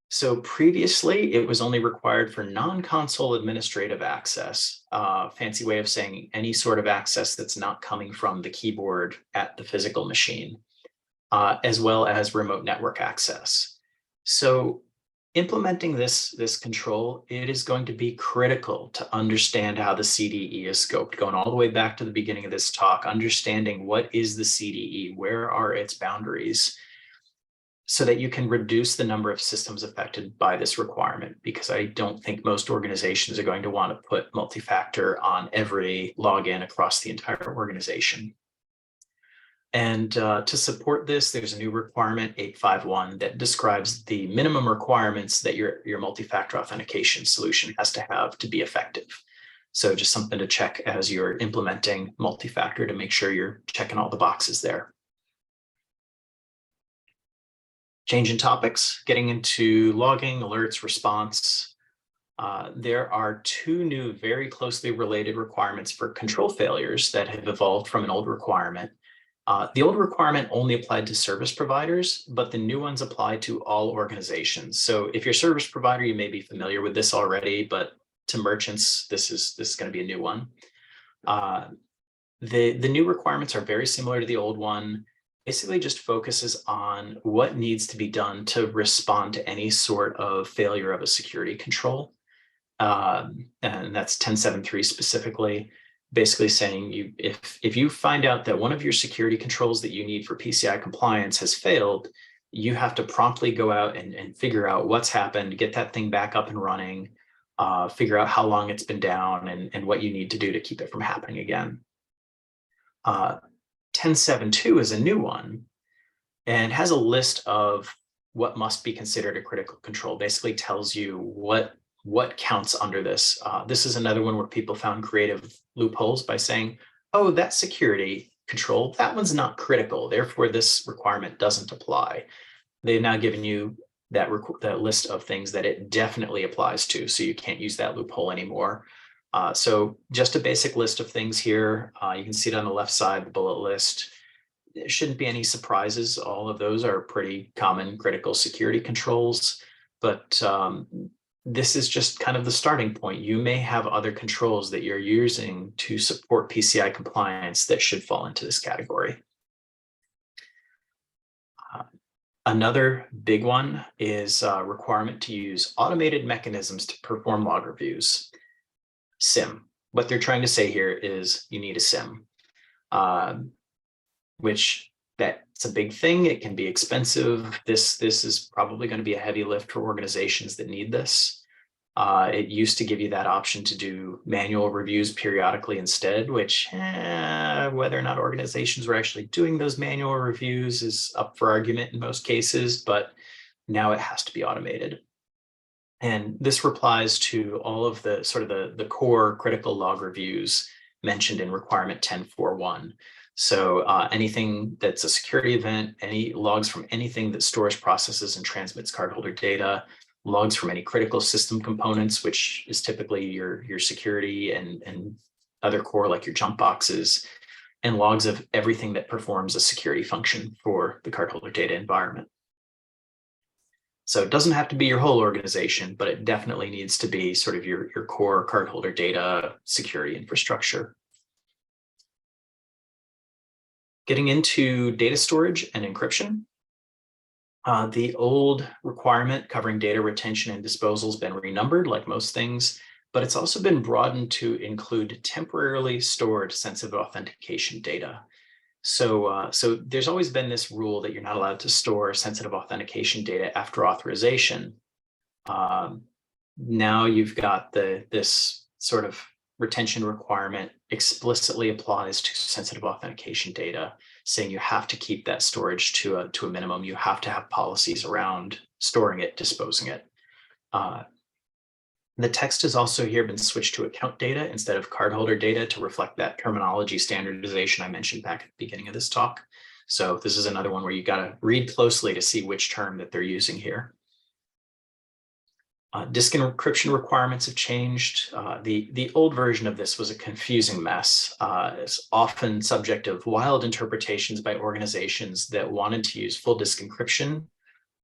So previously, it was only required for non-console administrative access, fancy way of saying any sort of access that's not coming from the keyboard at the physical machine, as well as remote network access. So implementing this control, it is going to be critical to understand how the CDE is scoped, going all the way back to the beginning of this talk, understanding what is the CDE, where are its boundaries, so that you can reduce the number of systems affected by this requirement, because I don't think most organizations are going to want to put multi-factor on every login across the entire organization. And to support this, there's a new requirement 851 that describes the minimum requirements that your multi-factor authentication solution has to have to be effective. So just something to check as you're implementing multi-factor to make sure you're checking all the boxes there. Change in topics, getting into logging, alerts, response. There are two new very closely related requirements for control failures that have evolved from an old requirement. The old requirement only applied to service providers, but the new ones apply to all organizations. So if you're a service provider, you may be familiar with this already, but to merchants, this is going to be a new one. The new requirements are very similar to the old one. Basically just focuses on what needs to be done to respond to any sort of failure of a security control. And that's 10.7.3 specifically, basically saying if you find out that one of your security controls that you need for PCI compliance has failed, you have to promptly go out and figure out what's happened, get that thing back up and running, figure out how long it's been down and what you need to do to keep it from happening again. 10.7.2 is a new one and has a list of what must be considered a critical control, basically tells you what counts under this. This is another one where people found creative loopholes by saying, oh, that security control, that one's not critical, therefore this requirement doesn't apply. They've now given you that list of things that it definitely applies to, so you can't use that loophole anymore. So just a basic list of things here. You can see it on the left side, the bullet list. There shouldn't be any surprises. All of those are pretty common critical security controls, but this is just kind of the starting point. You may have other controls that you're using to support PCI compliance that should fall into this category. Another big one is a requirement to use automated mechanisms to perform log reviews. SIM. What they're trying to say here is you need a SIM. which that's a big thing. It can be expensive. This is probably going to be a heavy lift for organizations that need this. It used to give you that option to do manual reviews periodically instead, which whether or not organizations were actually doing those manual reviews is up for argument in most cases, but now it has to be automated. And this replies to all of the sort of the core critical log reviews mentioned in requirement 10.4.1. So anything that's a security event, any logs from anything that stores, processes, and transmits cardholder data, logs from any critical system components, which is typically your security and other core like your jump boxes, and logs of everything that performs a security function for the cardholder data environment. So it doesn't have to be your whole organization, but it definitely needs to be sort of your core cardholder data security infrastructure. Getting into data storage and encryption. The old requirement covering data retention and disposal has been renumbered like most things, but it's also been broadened to include temporarily stored sensitive authentication data. So there's always been this rule that you're not allowed to store sensitive authentication data after authorization. Now you've got this sort of retention requirement explicitly applies to sensitive authentication data, saying you have to keep that storage to a minimum. You have to have policies around storing it, disposing it. The text has also here been switched to account data instead of cardholder data to reflect that terminology standardization I mentioned back at the beginning of this talk. So this is another one where you got to read closely to see which term that they're using here. Disk encryption requirements have changed. The old version of this was a confusing mess. It's often subject of wild interpretations by organizations that wanted to use full disk encryption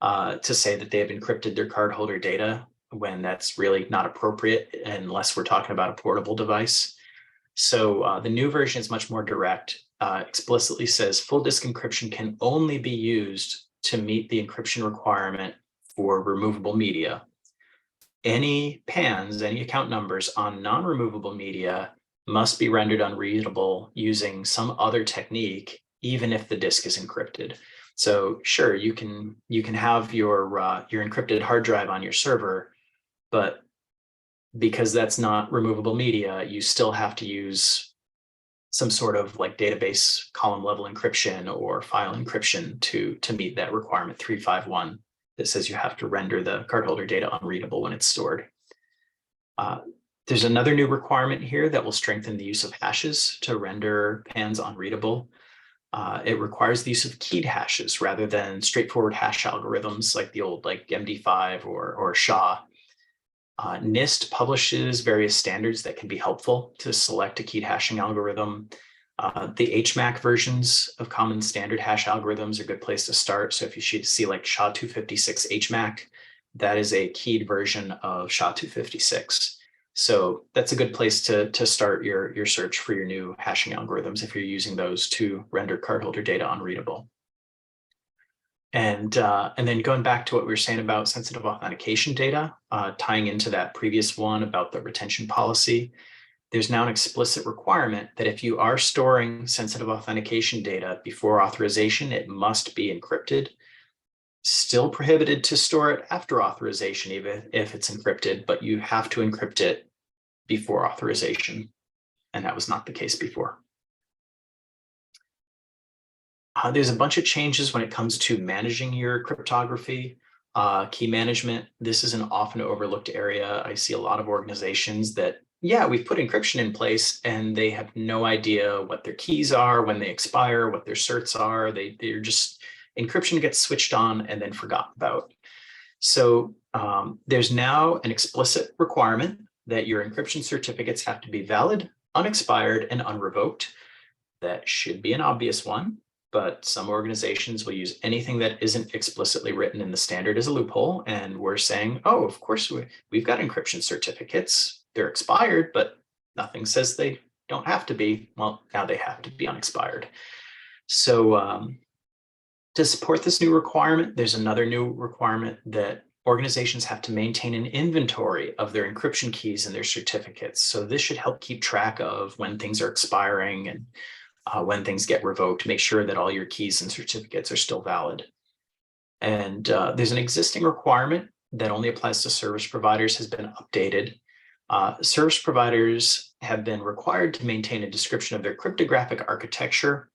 to say that they have encrypted their cardholder data, when that's really not appropriate unless we're talking about a portable device. So the new version is much more direct, explicitly says full disk encryption can only be used to meet the encryption requirement for removable media. Any PANs, any account numbers on non-removable media must be rendered unreadable using some other technique, even if the disk is encrypted. So sure, you can have your encrypted hard drive on your server, but because that's not removable media, you still have to use some sort of like database column level encryption or file encryption to meet that requirement 351 that says you have to render the cardholder data unreadable when it's stored. There's another new requirement here that will strengthen the use of hashes to render PANs unreadable. It requires the use of keyed hashes rather than straightforward hash algorithms like the old like MD5 or SHA. NIST publishes various standards that can be helpful to select a keyed hashing algorithm. The HMAC versions of common standard hash algorithms are a good place to start. So if you should see like SHA-256 HMAC, that is a keyed version of SHA-256. So that's a good place to start your search for your new hashing algorithms if you're using those to render cardholder data unreadable. And then going back to what we were saying about sensitive authentication data, tying into that previous one about the retention policy, there's now an explicit requirement that if you are storing sensitive authentication data before authorization, it must be encrypted. Still prohibited to store it after authorization, even if it's encrypted, but you have to encrypt it before authorization. And that was not the case before. There's a bunch of changes when it comes to managing your cryptography. Key management, this is an often overlooked area. I see a lot of organizations that, yeah, we've put encryption in place and they have no idea what their keys are, when they expire, what their certs are. They're just, encryption gets switched on and then forgotten about. So there's now an explicit requirement that your encryption certificates have to be valid, unexpired, and unrevoked. That should be an obvious one, but some organizations will use anything that isn't explicitly written in the standard as a loophole. And we're saying, oh, of course, we've got encryption certificates. They're expired, but nothing says they don't have to be. Well, now they have to be unexpired. So to support this new requirement, there's another new requirement that organizations have to maintain an inventory of their encryption keys and their certificates. So this should help keep track of when things are expiring and when things get revoked. Make sure that all your keys and certificates are still valid. And there's an existing requirement that only applies to service providers has been updated. Service providers have been required to maintain a description of their cryptographic architecture.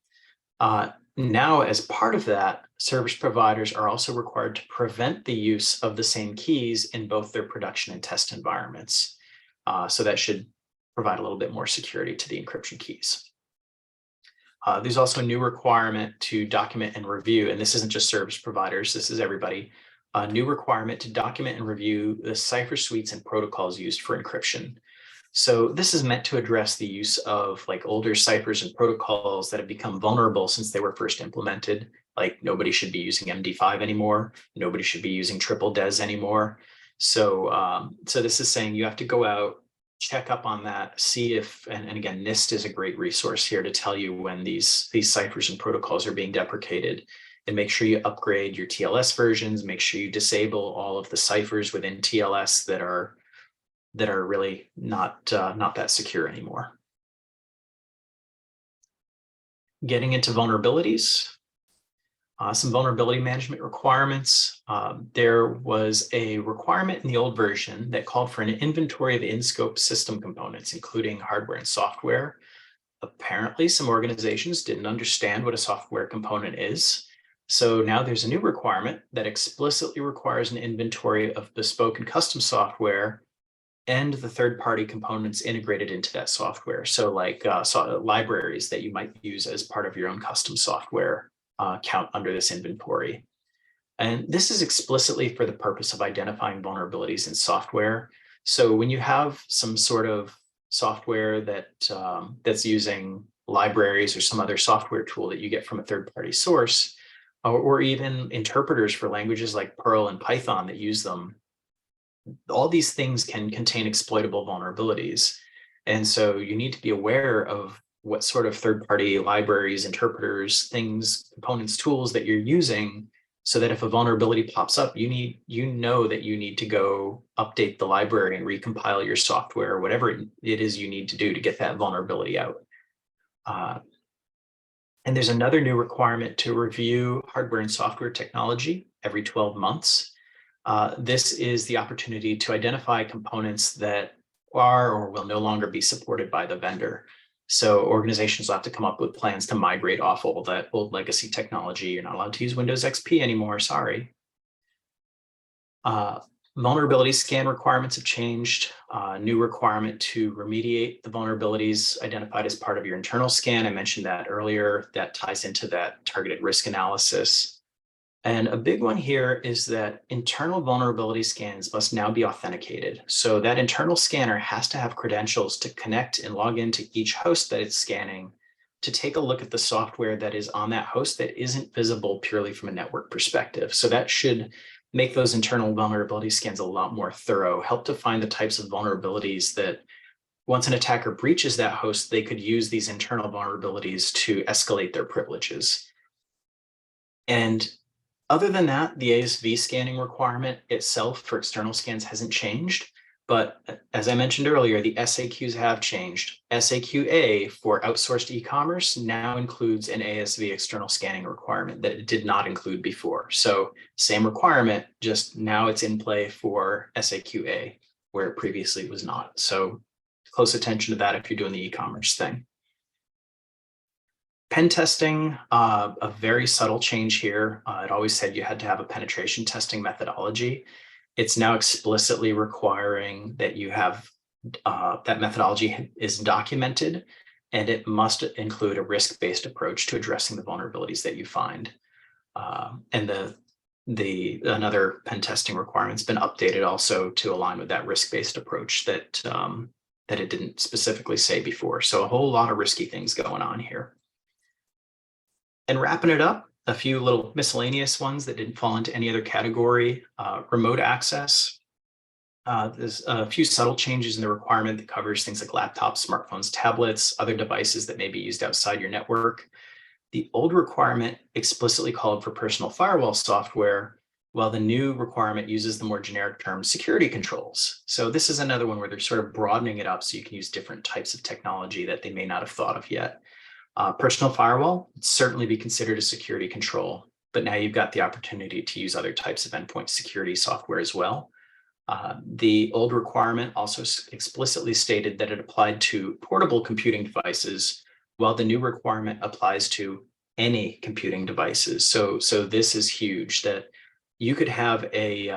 Now, as part of that, service providers are also required to prevent the use of the same keys in both their production and test environments. So that should provide a little bit more security to the encryption keys. There's also a new requirement to document and review, and this isn't just service providers, this is everybody. A new requirement to document and review the cipher suites and protocols used for encryption. So this is meant to address the use of like older ciphers and protocols that have become vulnerable since they were first implemented. Like nobody should be using MD5 anymore. Nobody should be using triple DES anymore. So, so this is saying you have to go out, check up on that, see if, and again, NIST is a great resource here to tell you when these ciphers and protocols are being deprecated, and make sure you upgrade your TLS versions, make sure you disable all of the ciphers within TLS that are really not that secure anymore. Getting into vulnerabilities, some vulnerability management requirements. There was a requirement in the old version that called for an inventory of in-scope system components, including hardware and software. Apparently, some organizations didn't understand what a software component is. So now there's a new requirement that explicitly requires an inventory of bespoke and custom software and the third-party components integrated into that software. So like libraries that you might use as part of your own custom software count under this inventory. And this is explicitly for the purpose of identifying vulnerabilities in software. So when you have some sort of software that that's using libraries or some other software tool that you get from a third-party source, or even interpreters for languages like Perl and Python that use them, all these things can contain exploitable vulnerabilities. And so you need to be aware of what sort of third-party libraries, interpreters, things, components, tools that you're using, so that if a vulnerability pops up, you know that you need to go update the library and recompile your software, or whatever it is you need to do to get that vulnerability out. And there's another new requirement to review hardware and software technology every 12 months. This is the opportunity to identify components that are or will no longer be supported by the vendor. So organizations will have to come up with plans to migrate off all that old legacy technology. You're not allowed to use Windows XP anymore, sorry. Vulnerability scan requirements have changed. New requirement to remediate the vulnerabilities identified as part of your internal scan. I mentioned that earlier. That ties into that targeted risk analysis. And a big one here is that internal vulnerability scans must now be authenticated. So that internal scanner has to have credentials to connect and log into each host that it's scanning to take a look at the software that is on that host that isn't visible purely from a network perspective. So that should make those internal vulnerability scans a lot more thorough, help to find the types of vulnerabilities that once an attacker breaches that host, they could use these internal vulnerabilities to escalate their privileges. And other than that, the ASV scanning requirement itself for external scans hasn't changed. But as I mentioned earlier, the SAQs have changed. SAQA for outsourced e-commerce now includes an ASV external scanning requirement that it did not include before. So same requirement, just now it's in play for SAQA, where it previously was not. So close attention to that if you're doing the e-commerce thing. Pen testing, a very subtle change here. It always said you had to have a penetration testing methodology. It's now explicitly requiring that you have that methodology is documented, and it must include a risk-based approach to addressing the vulnerabilities that you find. And another pen testing requirement's been updated also to align with that risk-based approach that that it didn't specifically say before. So a whole lot of risky things going on here. And wrapping it up, a few little miscellaneous ones that didn't fall into any other category. Remote access. There's a few subtle changes in the requirement that covers things like laptops, smartphones, tablets, other devices that may be used outside your network. The old requirement explicitly called for personal firewall software, while the new requirement uses the more generic term security controls. So this is another one where they're sort of broadening it up so you can use different types of technology that they may not have thought of yet. Personal firewall would certainly be considered a security control, but now you've got the opportunity to use other types of endpoint security software as well. The old requirement also explicitly stated that it applied to portable computing devices, while the new requirement applies to any computing devices. So this is huge, that you could have a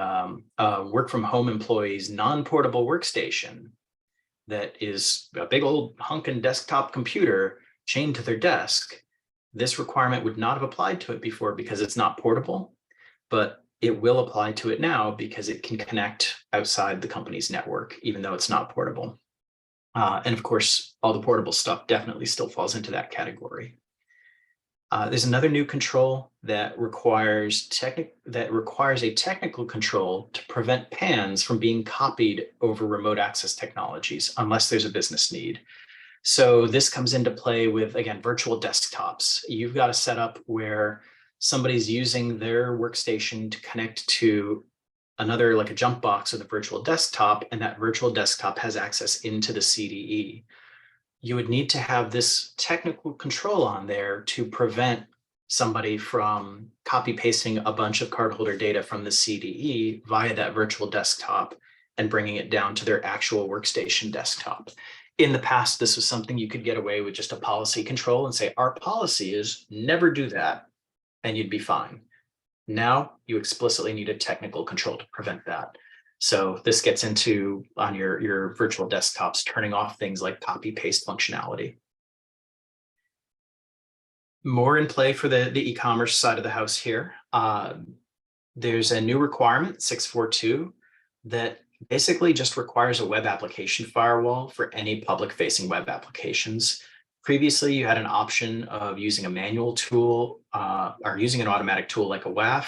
work from home employee's non-portable workstation that is a big old hunkin' desktop computer chained to their desk. This requirement would not have applied to it before because it's not portable, but it will apply to it now because it can connect outside the company's network, even though it's not portable. And of course, all the portable stuff definitely still falls into that category. There's another new control that requires a technical control to prevent PANs from being copied over remote access technologies, unless there's a business need. So this comes into play with, again, virtual desktops. You've got a setup where somebody's using their workstation to connect to another, like a jump box with a virtual desktop, and that virtual desktop has access into the CDE. You would need to have this technical control on there to prevent somebody from copy pasting a bunch of cardholder data from the CDE via that virtual desktop and bringing it down to their actual workstation desktop. In the past, this was something you could get away with just a policy control and say, our policy is never do that, and you'd be fine. Now you explicitly need a technical control to prevent that. So this gets into, on your virtual desktops, turning off things like copy paste functionality. More in play for the e-commerce side of the house here. There's a new requirement, 642, that basically just requires a web application firewall for any public-facing web applications. Previously, you had an option of using a manual tool or using an automatic tool like a WAF,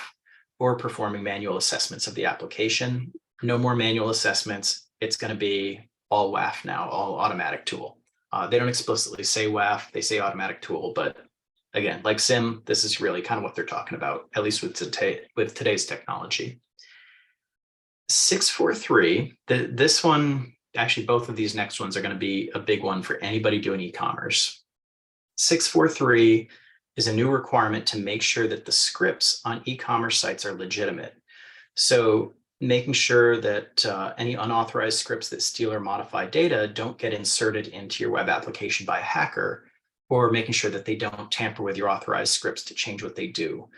or performing manual assessments of the application. No more manual assessments. It's going to be all WAF now, all automatic tool. They don't explicitly say WAF, they say automatic tool, but again, like SIM, this is really kind of what they're talking about, at least with today's technology. 643, this one, actually both of these next ones are going to be a big one for anybody doing e-commerce. 643 is a new requirement to make sure that the scripts on e-commerce sites are legitimate. So making sure that any unauthorized scripts that steal or modify data don't get inserted into your web application by a hacker, or making sure that they don't tamper with your authorized scripts to change what they do.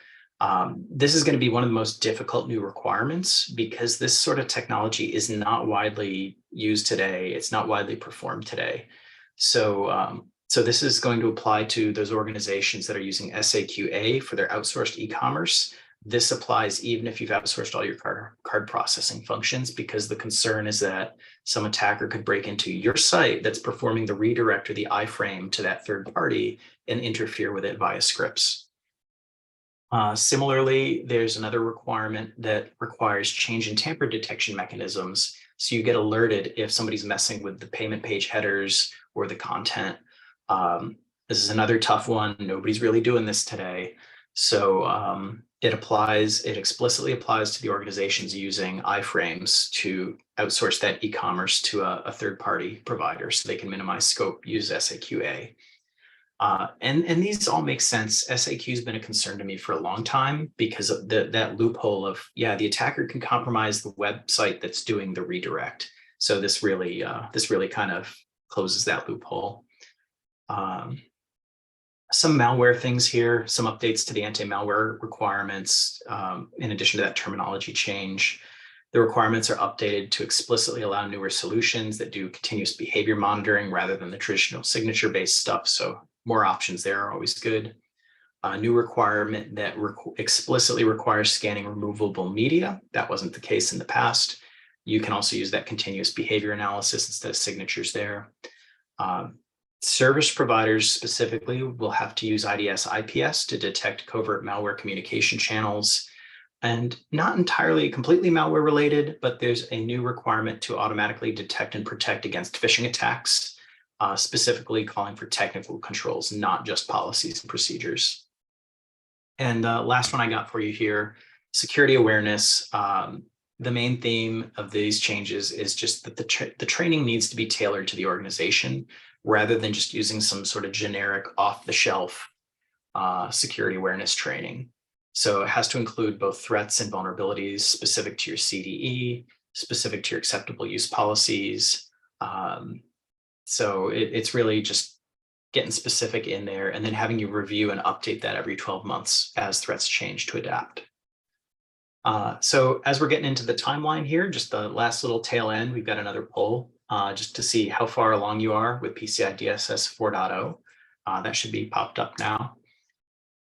This is going to be one of the most difficult new requirements because this sort of technology is not widely used today. It's not widely performed today. So this is going to apply to those organizations that are using SAQA for their outsourced e-commerce. This applies even if you've outsourced all your card processing functions, because the concern is that some attacker could break into your site that's performing the redirect or the iframe to that third party and interfere with it via scripts. Similarly, there's another requirement that requires change in tamper detection mechanisms. So you get alerted if somebody's messing with the payment page headers or the content. This is another tough one. Nobody's really doing this today. So it explicitly applies to the organizations using iframes to outsource that e-commerce to a third-party provider so they can minimize scope, use SAQA. And these all make sense. SAQ has been a concern to me for a long time because of that loophole of, yeah, the attacker can compromise the website that's doing the redirect. So this really kind of closes that loophole. Some malware things here, some updates to the anti-malware requirements. In addition to that terminology change, the requirements are updated to explicitly allow newer solutions that do continuous behavior monitoring rather than the traditional signature-based stuff. So more options there are always good. A new requirement that explicitly requires scanning removable media. That wasn't the case in the past. You can also use that continuous behavior analysis instead of signatures there. Service providers specifically will have to use IDS IPS to detect covert malware communication channels, and not entirely completely malware related, but there's a new requirement to automatically detect and protect against phishing attacks, specifically calling for technical controls, not just policies and procedures. And last one I got for you here, security awareness. The main theme of these changes is just that the training needs to be tailored to the organization rather than just using some sort of generic off-the-shelf security awareness training. So it has to include both threats and vulnerabilities specific to your CDE, specific to your acceptable use policies. So it's really just getting specific in there and then having you review and update that every 12 months as threats change to adapt. So as we're getting into the timeline here, just the last little tail end, we've got another poll just to see how far along you are with PCI DSS 4.0. That should be popped up now.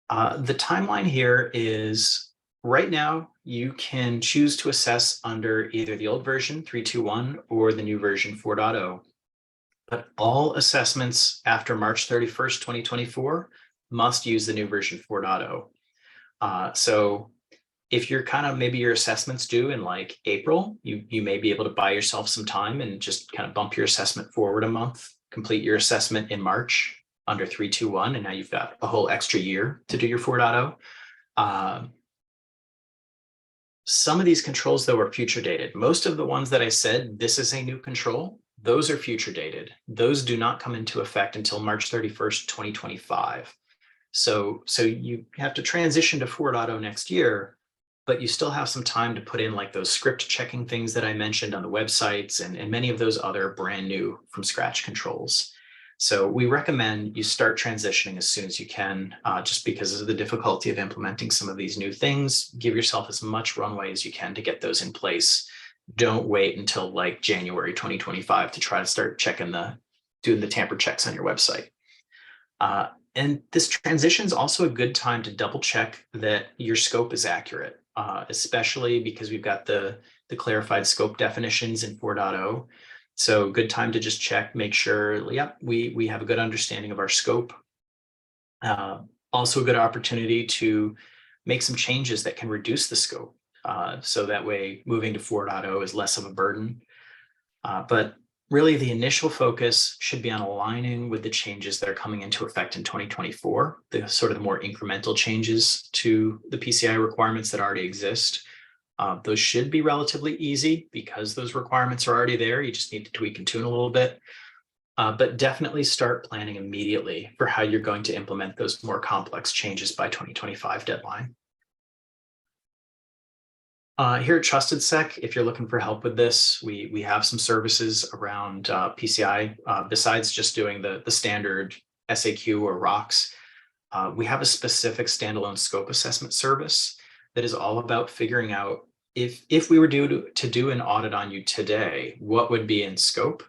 The timeline here is right now you can choose to assess under either the old version 3.2.1 or the new version 4.0. But all assessments after March 31st, 2024 must use the new version 4.0. So if you're maybe your assessment's due in like April, you may be able to buy yourself some time and just kind of bump your assessment forward a month, complete your assessment in March under 3.2.1, and now you've got a whole extra year to do your 4.0. Some of these controls, though, are future dated. Most of the ones that I said, this is a new control, those are future dated. Those do not come into effect until March 31st, 2025. So you have to transition to 4.0 next year, but you still have some time to put in like those script checking things that I mentioned on the websites and many of those other brand new from scratch controls. So we recommend you start transitioning as soon as you can, just because of the difficulty of implementing some of these new things. Give yourself as much runway as you can to get those in place. Don't wait until like January 2025 to try to start doing the tamper checks on your website. And this transition is also a good time to double check that your scope is accurate, especially because we've got the clarified scope definitions in 4.0. So good time to just check, make sure, yep, we have a good understanding of our scope. Also a good opportunity to make some changes that can reduce the scope. So that way moving to 4.0 is less of a burden. But really the initial focus should be on aligning with the changes that are coming into effect in 2024, the sort of the more incremental changes to the PCI requirements that already exist. Those should be relatively easy because those requirements are already there. You just need to tweak and tune a little bit, but definitely start planning immediately for how you're going to implement those more complex changes by 2025 deadline. Here at Trusted Sec, if you're looking for help with this, we have some services around PCI besides just doing the standard SAQ or ROCs. We have a specific standalone scope assessment service that is all about figuring out if we were to do an audit on you today, what would be in scope?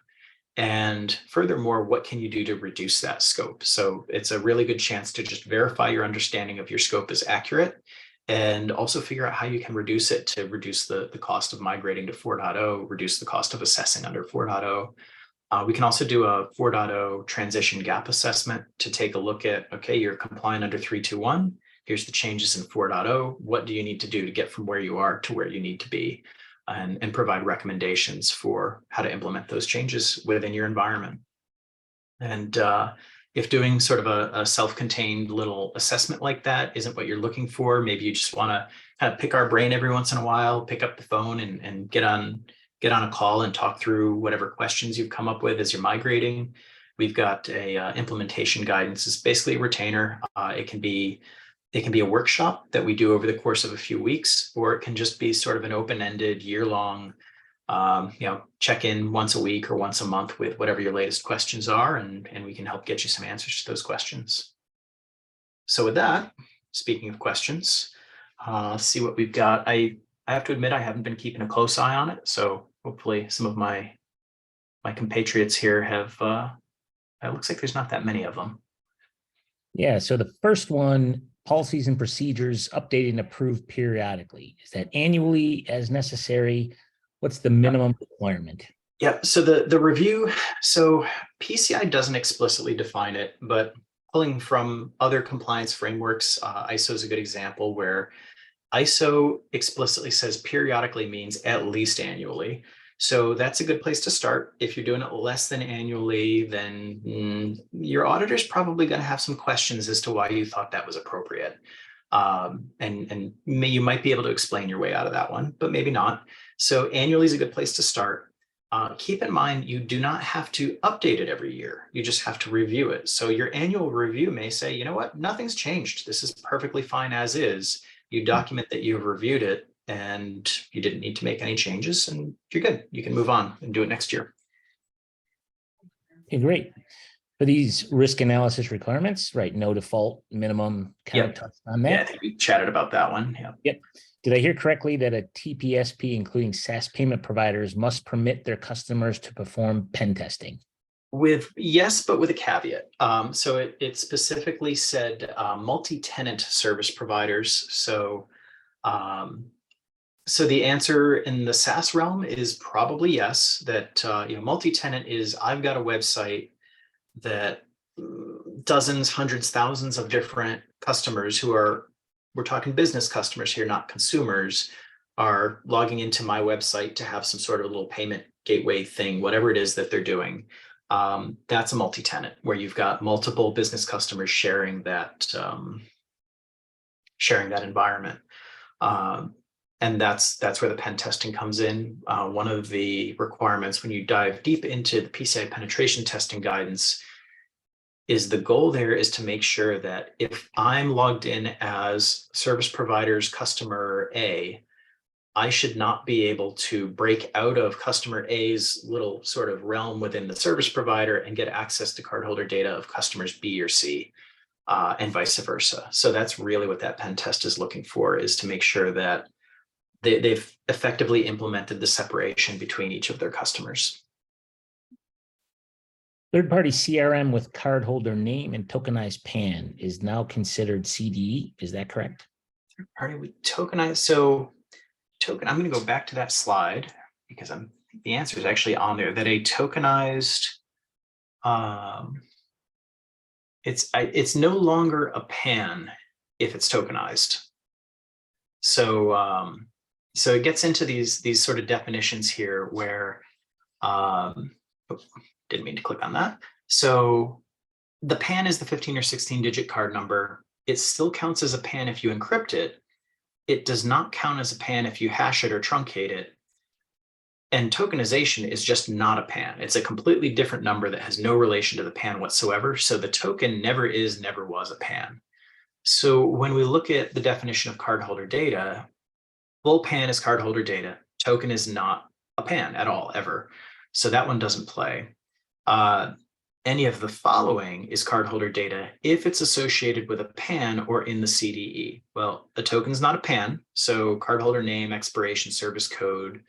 And furthermore, what can you do to reduce that scope? So it's a really good chance to just verify your understanding of your scope is accurate and also figure out how you can reduce it to reduce the cost of migrating to 4.0, reduce the cost of assessing under 4.0. We can also do a 4.0 transition gap assessment to take a look at, okay, you're compliant under 3.2.1. Here's the changes in 4.0. What do you need to do to get from where you are to where you need to be? And provide recommendations for how to implement those changes within your environment. And if doing sort of a self-contained little assessment like that isn't what you're looking for, maybe you just want to kind of pick our brain every once in a while, pick up the phone and get on a call and talk through whatever questions you've come up with as you're migrating. We've got a implementation guidance. It's basically a retainer. It can be a workshop that we do over the course of a few weeks, or it can just be sort of an open-ended year-long, check in once a week or once a month with whatever your latest questions are, and we can help get you some answers to those questions. So with that, speaking of questions, let's see what we've got. I have to admit I haven't been keeping a close eye on it, so hopefully some of my compatriots here have. It looks like there's not that many of them. Yeah. So the first one. Policies and procedures updated and approved periodically. Is that annually as necessary? What's the minimum requirement? Yeah, so the review, so PCI doesn't explicitly define it, but pulling from other compliance frameworks, ISO is a good example where ISO explicitly says periodically means at least annually. So that's a good place to start. If you're doing it less than annually, then your auditor's probably going to have some questions as to why you thought that was appropriate. And you might be able to explain your way out of that one, but maybe not. So annually is a good place to start. Keep in mind, you do not have to update it every year. You just have to review it. So your annual review may say, you know what, nothing's changed. This is perfectly fine as is. You document that you've reviewed it and you didn't need to make any changes, and you're good. You can move on and do it next year. Okay, great. For these risk analysis requirements, right? No default minimum, kind of Yep. touched on Yeah, I that. think we chatted about that one. Yeah. Yep. Did I hear correctly that a TPSP, including SaaS payment providers, must permit their customers to perform pen testing? With yes, but with a caveat. So it specifically said multi-tenant service providers. So the answer in the SaaS realm is probably yes. That multi-tenant is, I've got a website that dozens, hundreds, thousands of different customers who are, we're talking business customers here, not consumers, are logging into my website to have some sort of little payment gateway thing, whatever it is that they're doing. That's a multi-tenant where you've got multiple business customers sharing that environment. And that's where the pen testing comes in. One of the requirements when you dive deep into the PCI penetration testing guidance is the goal there is to make sure that if I'm logged in as service provider's customer A, I should not be able to break out of customer A's little sort of realm within the service provider and get access to cardholder data of customers B or C, and vice versa. So that's really what that pen test is looking for, is to make sure that they've effectively implemented the separation between each of their customers. Third-party CRM with cardholder name and tokenized PAN is now considered CDE. Is that correct? Third party with tokenized. So token, I'm going to go back to that slide because the answer is actually on there, that a tokenized, it's no longer a PAN if it's tokenized. So so it gets into these sort of definitions here where didn't mean to click on that. So the PAN is the 15 or 16 digit card number. It still counts as a PAN if you encrypt it. It does not count as a PAN if you hash it or truncate it. And tokenization is just not a PAN. It's a completely different number that has no relation to the PAN whatsoever. So the token never is, never was a PAN. So when we look at the definition of cardholder data, full PAN is cardholder data. Token is not a PAN at all, ever. So that one doesn't play. Any of the following is cardholder data if it's associated with a PAN or in the CDE. Well, a token is not a PAN, so cardholder name, expiration, service code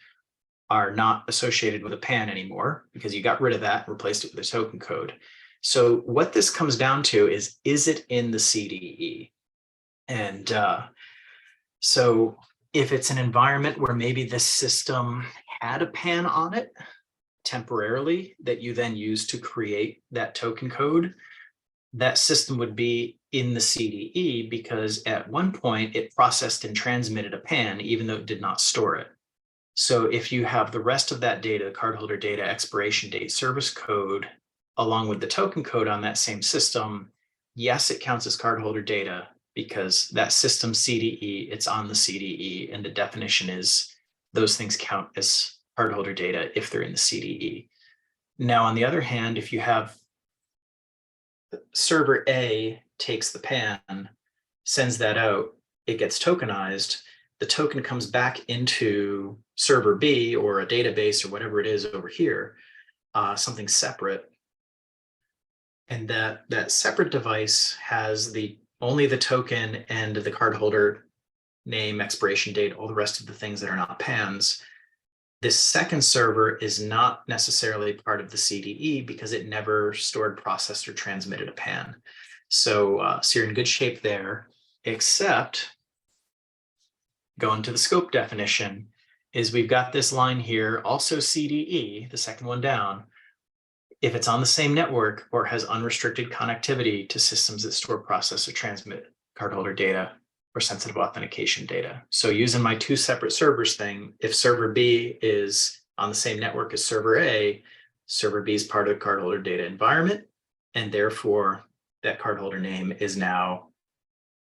are not associated with a PAN anymore because you got rid of that and replaced it with a token code. So what this comes down to is it in the CDE? And so if it's an environment where maybe this system had a PAN on it temporarily that you then use to create that token code, that system would be in the CDE because at one point it processed and transmitted a PAN even though it did not store it. So if you have the rest of that data, cardholder data, expiration date, service code, along with the token code on that same system, yes, it counts as cardholder data because that system CDE, it's on the CDE, and the definition is those things count as cardholder data if they're in the CDE. Now, on the other hand, if you have server A takes the PAN, sends that out, it gets tokenized, the token comes back into server B or a database or whatever it is over here, something separate. And that separate device has only the token and the cardholder name, expiration date, all the rest of the things that are not PANs. This second server is not necessarily part of the CDE because it never stored, processed, or transmitted a PAN. So you're in good shape there, except going to the scope definition is we've got this line here, also CDE, the second one down, if it's on the same network or has unrestricted connectivity to systems that store, process, or transmit cardholder data or sensitive authentication data. So using my two separate servers thing, if server B is on the same network as server A, server B is part of the cardholder data environment, and therefore that cardholder name is now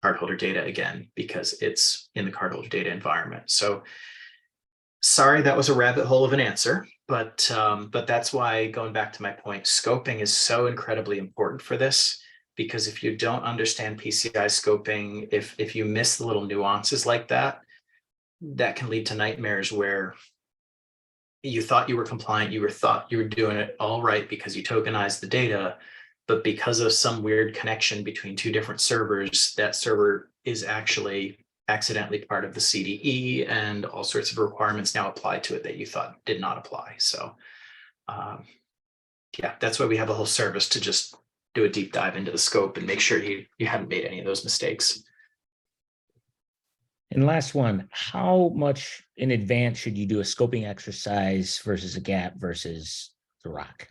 cardholder data again because it's in the cardholder data environment. So sorry, that was a rabbit hole of an answer. but that's why, going back to my point, scoping is so incredibly important for this, because if you don't understand PCI scoping, if you miss the little nuances like that, that can lead to nightmares where you thought you were compliant, thought you were doing it all right because you tokenized the data, but because of some weird connection between two different servers, that server is actually accidentally part of the CDE, and all sorts of requirements now apply to it that you thought did not apply. So yeah, that's why we have a whole service to just do a deep dive into the scope and make sure you haven't made any of those mistakes. And last one, how much in advance should you do a scoping exercise versus a gap versus the rock?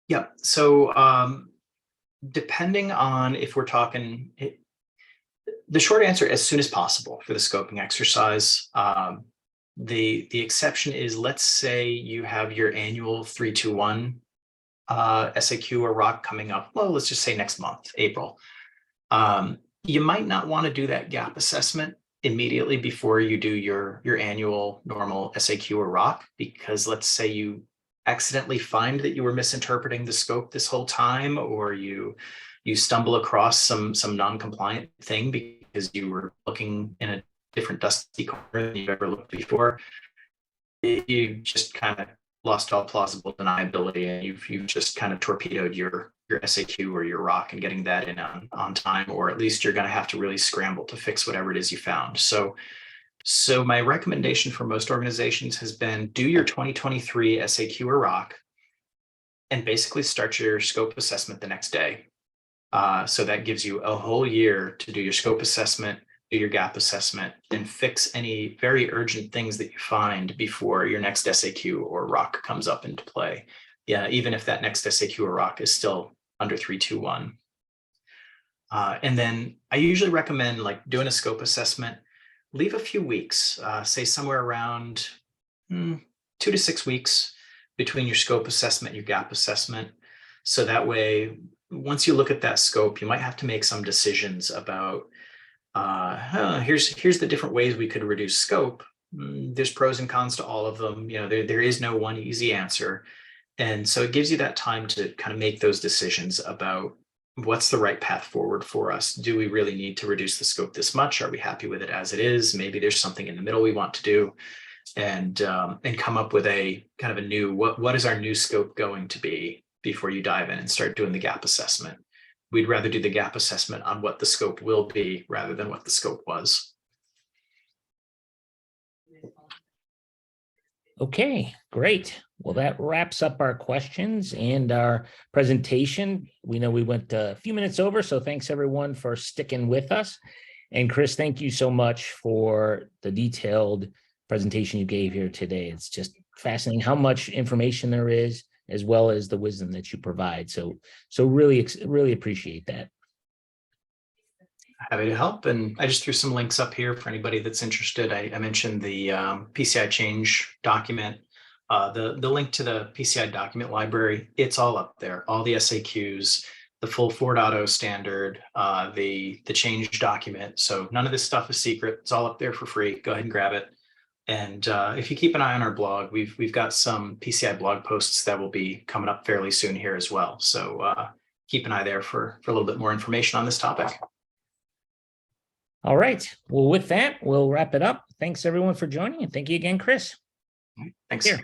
Yeah, so depending on if we're talking, the short answer, as soon as possible for the scoping exercise. The exception is, let's say you have your annual 321 SAQ or rock coming up. Well, let's just say next month, April. You might not want to do that gap assessment immediately before you do your annual normal SAQ or rock, because let's say you accidentally find that you were misinterpreting the scope this whole time, or you stumble across some non-compliant thing because you were looking in a different dusty corner than you've ever looked before. You just kind of lost all plausible deniability, and you've just kind of torpedoed your SAQ or your rock and getting that in on time, or at least you're going to have to really scramble to fix whatever it is you found. So my recommendation for most organizations has been, do your 2023 SAQ or rock and basically start your scope assessment the next day. So that gives you a whole year to do your scope assessment, do your gap assessment, and fix any very urgent things that you find before your next SAQ or rock comes up into play. Yeah, even if that next SAQ or rock is still under 321. And then I usually recommend, like, doing a scope assessment, leave a few weeks, say somewhere around 2 to 6 weeks between your scope assessment and your gap assessment. So that way, once you look at that scope, you might have to make some decisions about, here's the different ways we could reduce scope. There's pros and cons to all of them. You know, there is no one easy answer. And so it gives you that time to kind of make those decisions about what's the right path forward for us. Do we really need to reduce the scope this much? Are we happy with it as it is? Maybe there's something in the middle we want to do, and come up with a kind of a new, what is our new scope going to be before you dive in and start doing the gap assessment. We'd rather do the gap assessment on what the scope will be rather than what the scope was. Okay, great. Well, that wraps up our questions and our presentation. We know we went a few minutes over, so thanks everyone for sticking with us. And Chris, thank you so much for the detailed presentation you gave here today. It's just fascinating how much information there is, as well as the wisdom that you provide. So really appreciate that. Happy to help. And I just threw some links up here for anybody that's interested. I mentioned the PCI change document, the link to the PCI document library. It's all up there, all the SAQs, the full 4.0 standard, the change document. So none of this stuff is secret. It's all up there for free. Go ahead and grab it. And if you keep an eye on our blog, we've got some PCI blog posts that will be coming up fairly soon here as well. So keep an eye there for a little bit more information on this topic. All right. Well, with that, we'll wrap it up. Thanks everyone for joining, and thank you again, Chris. Thanks. Here.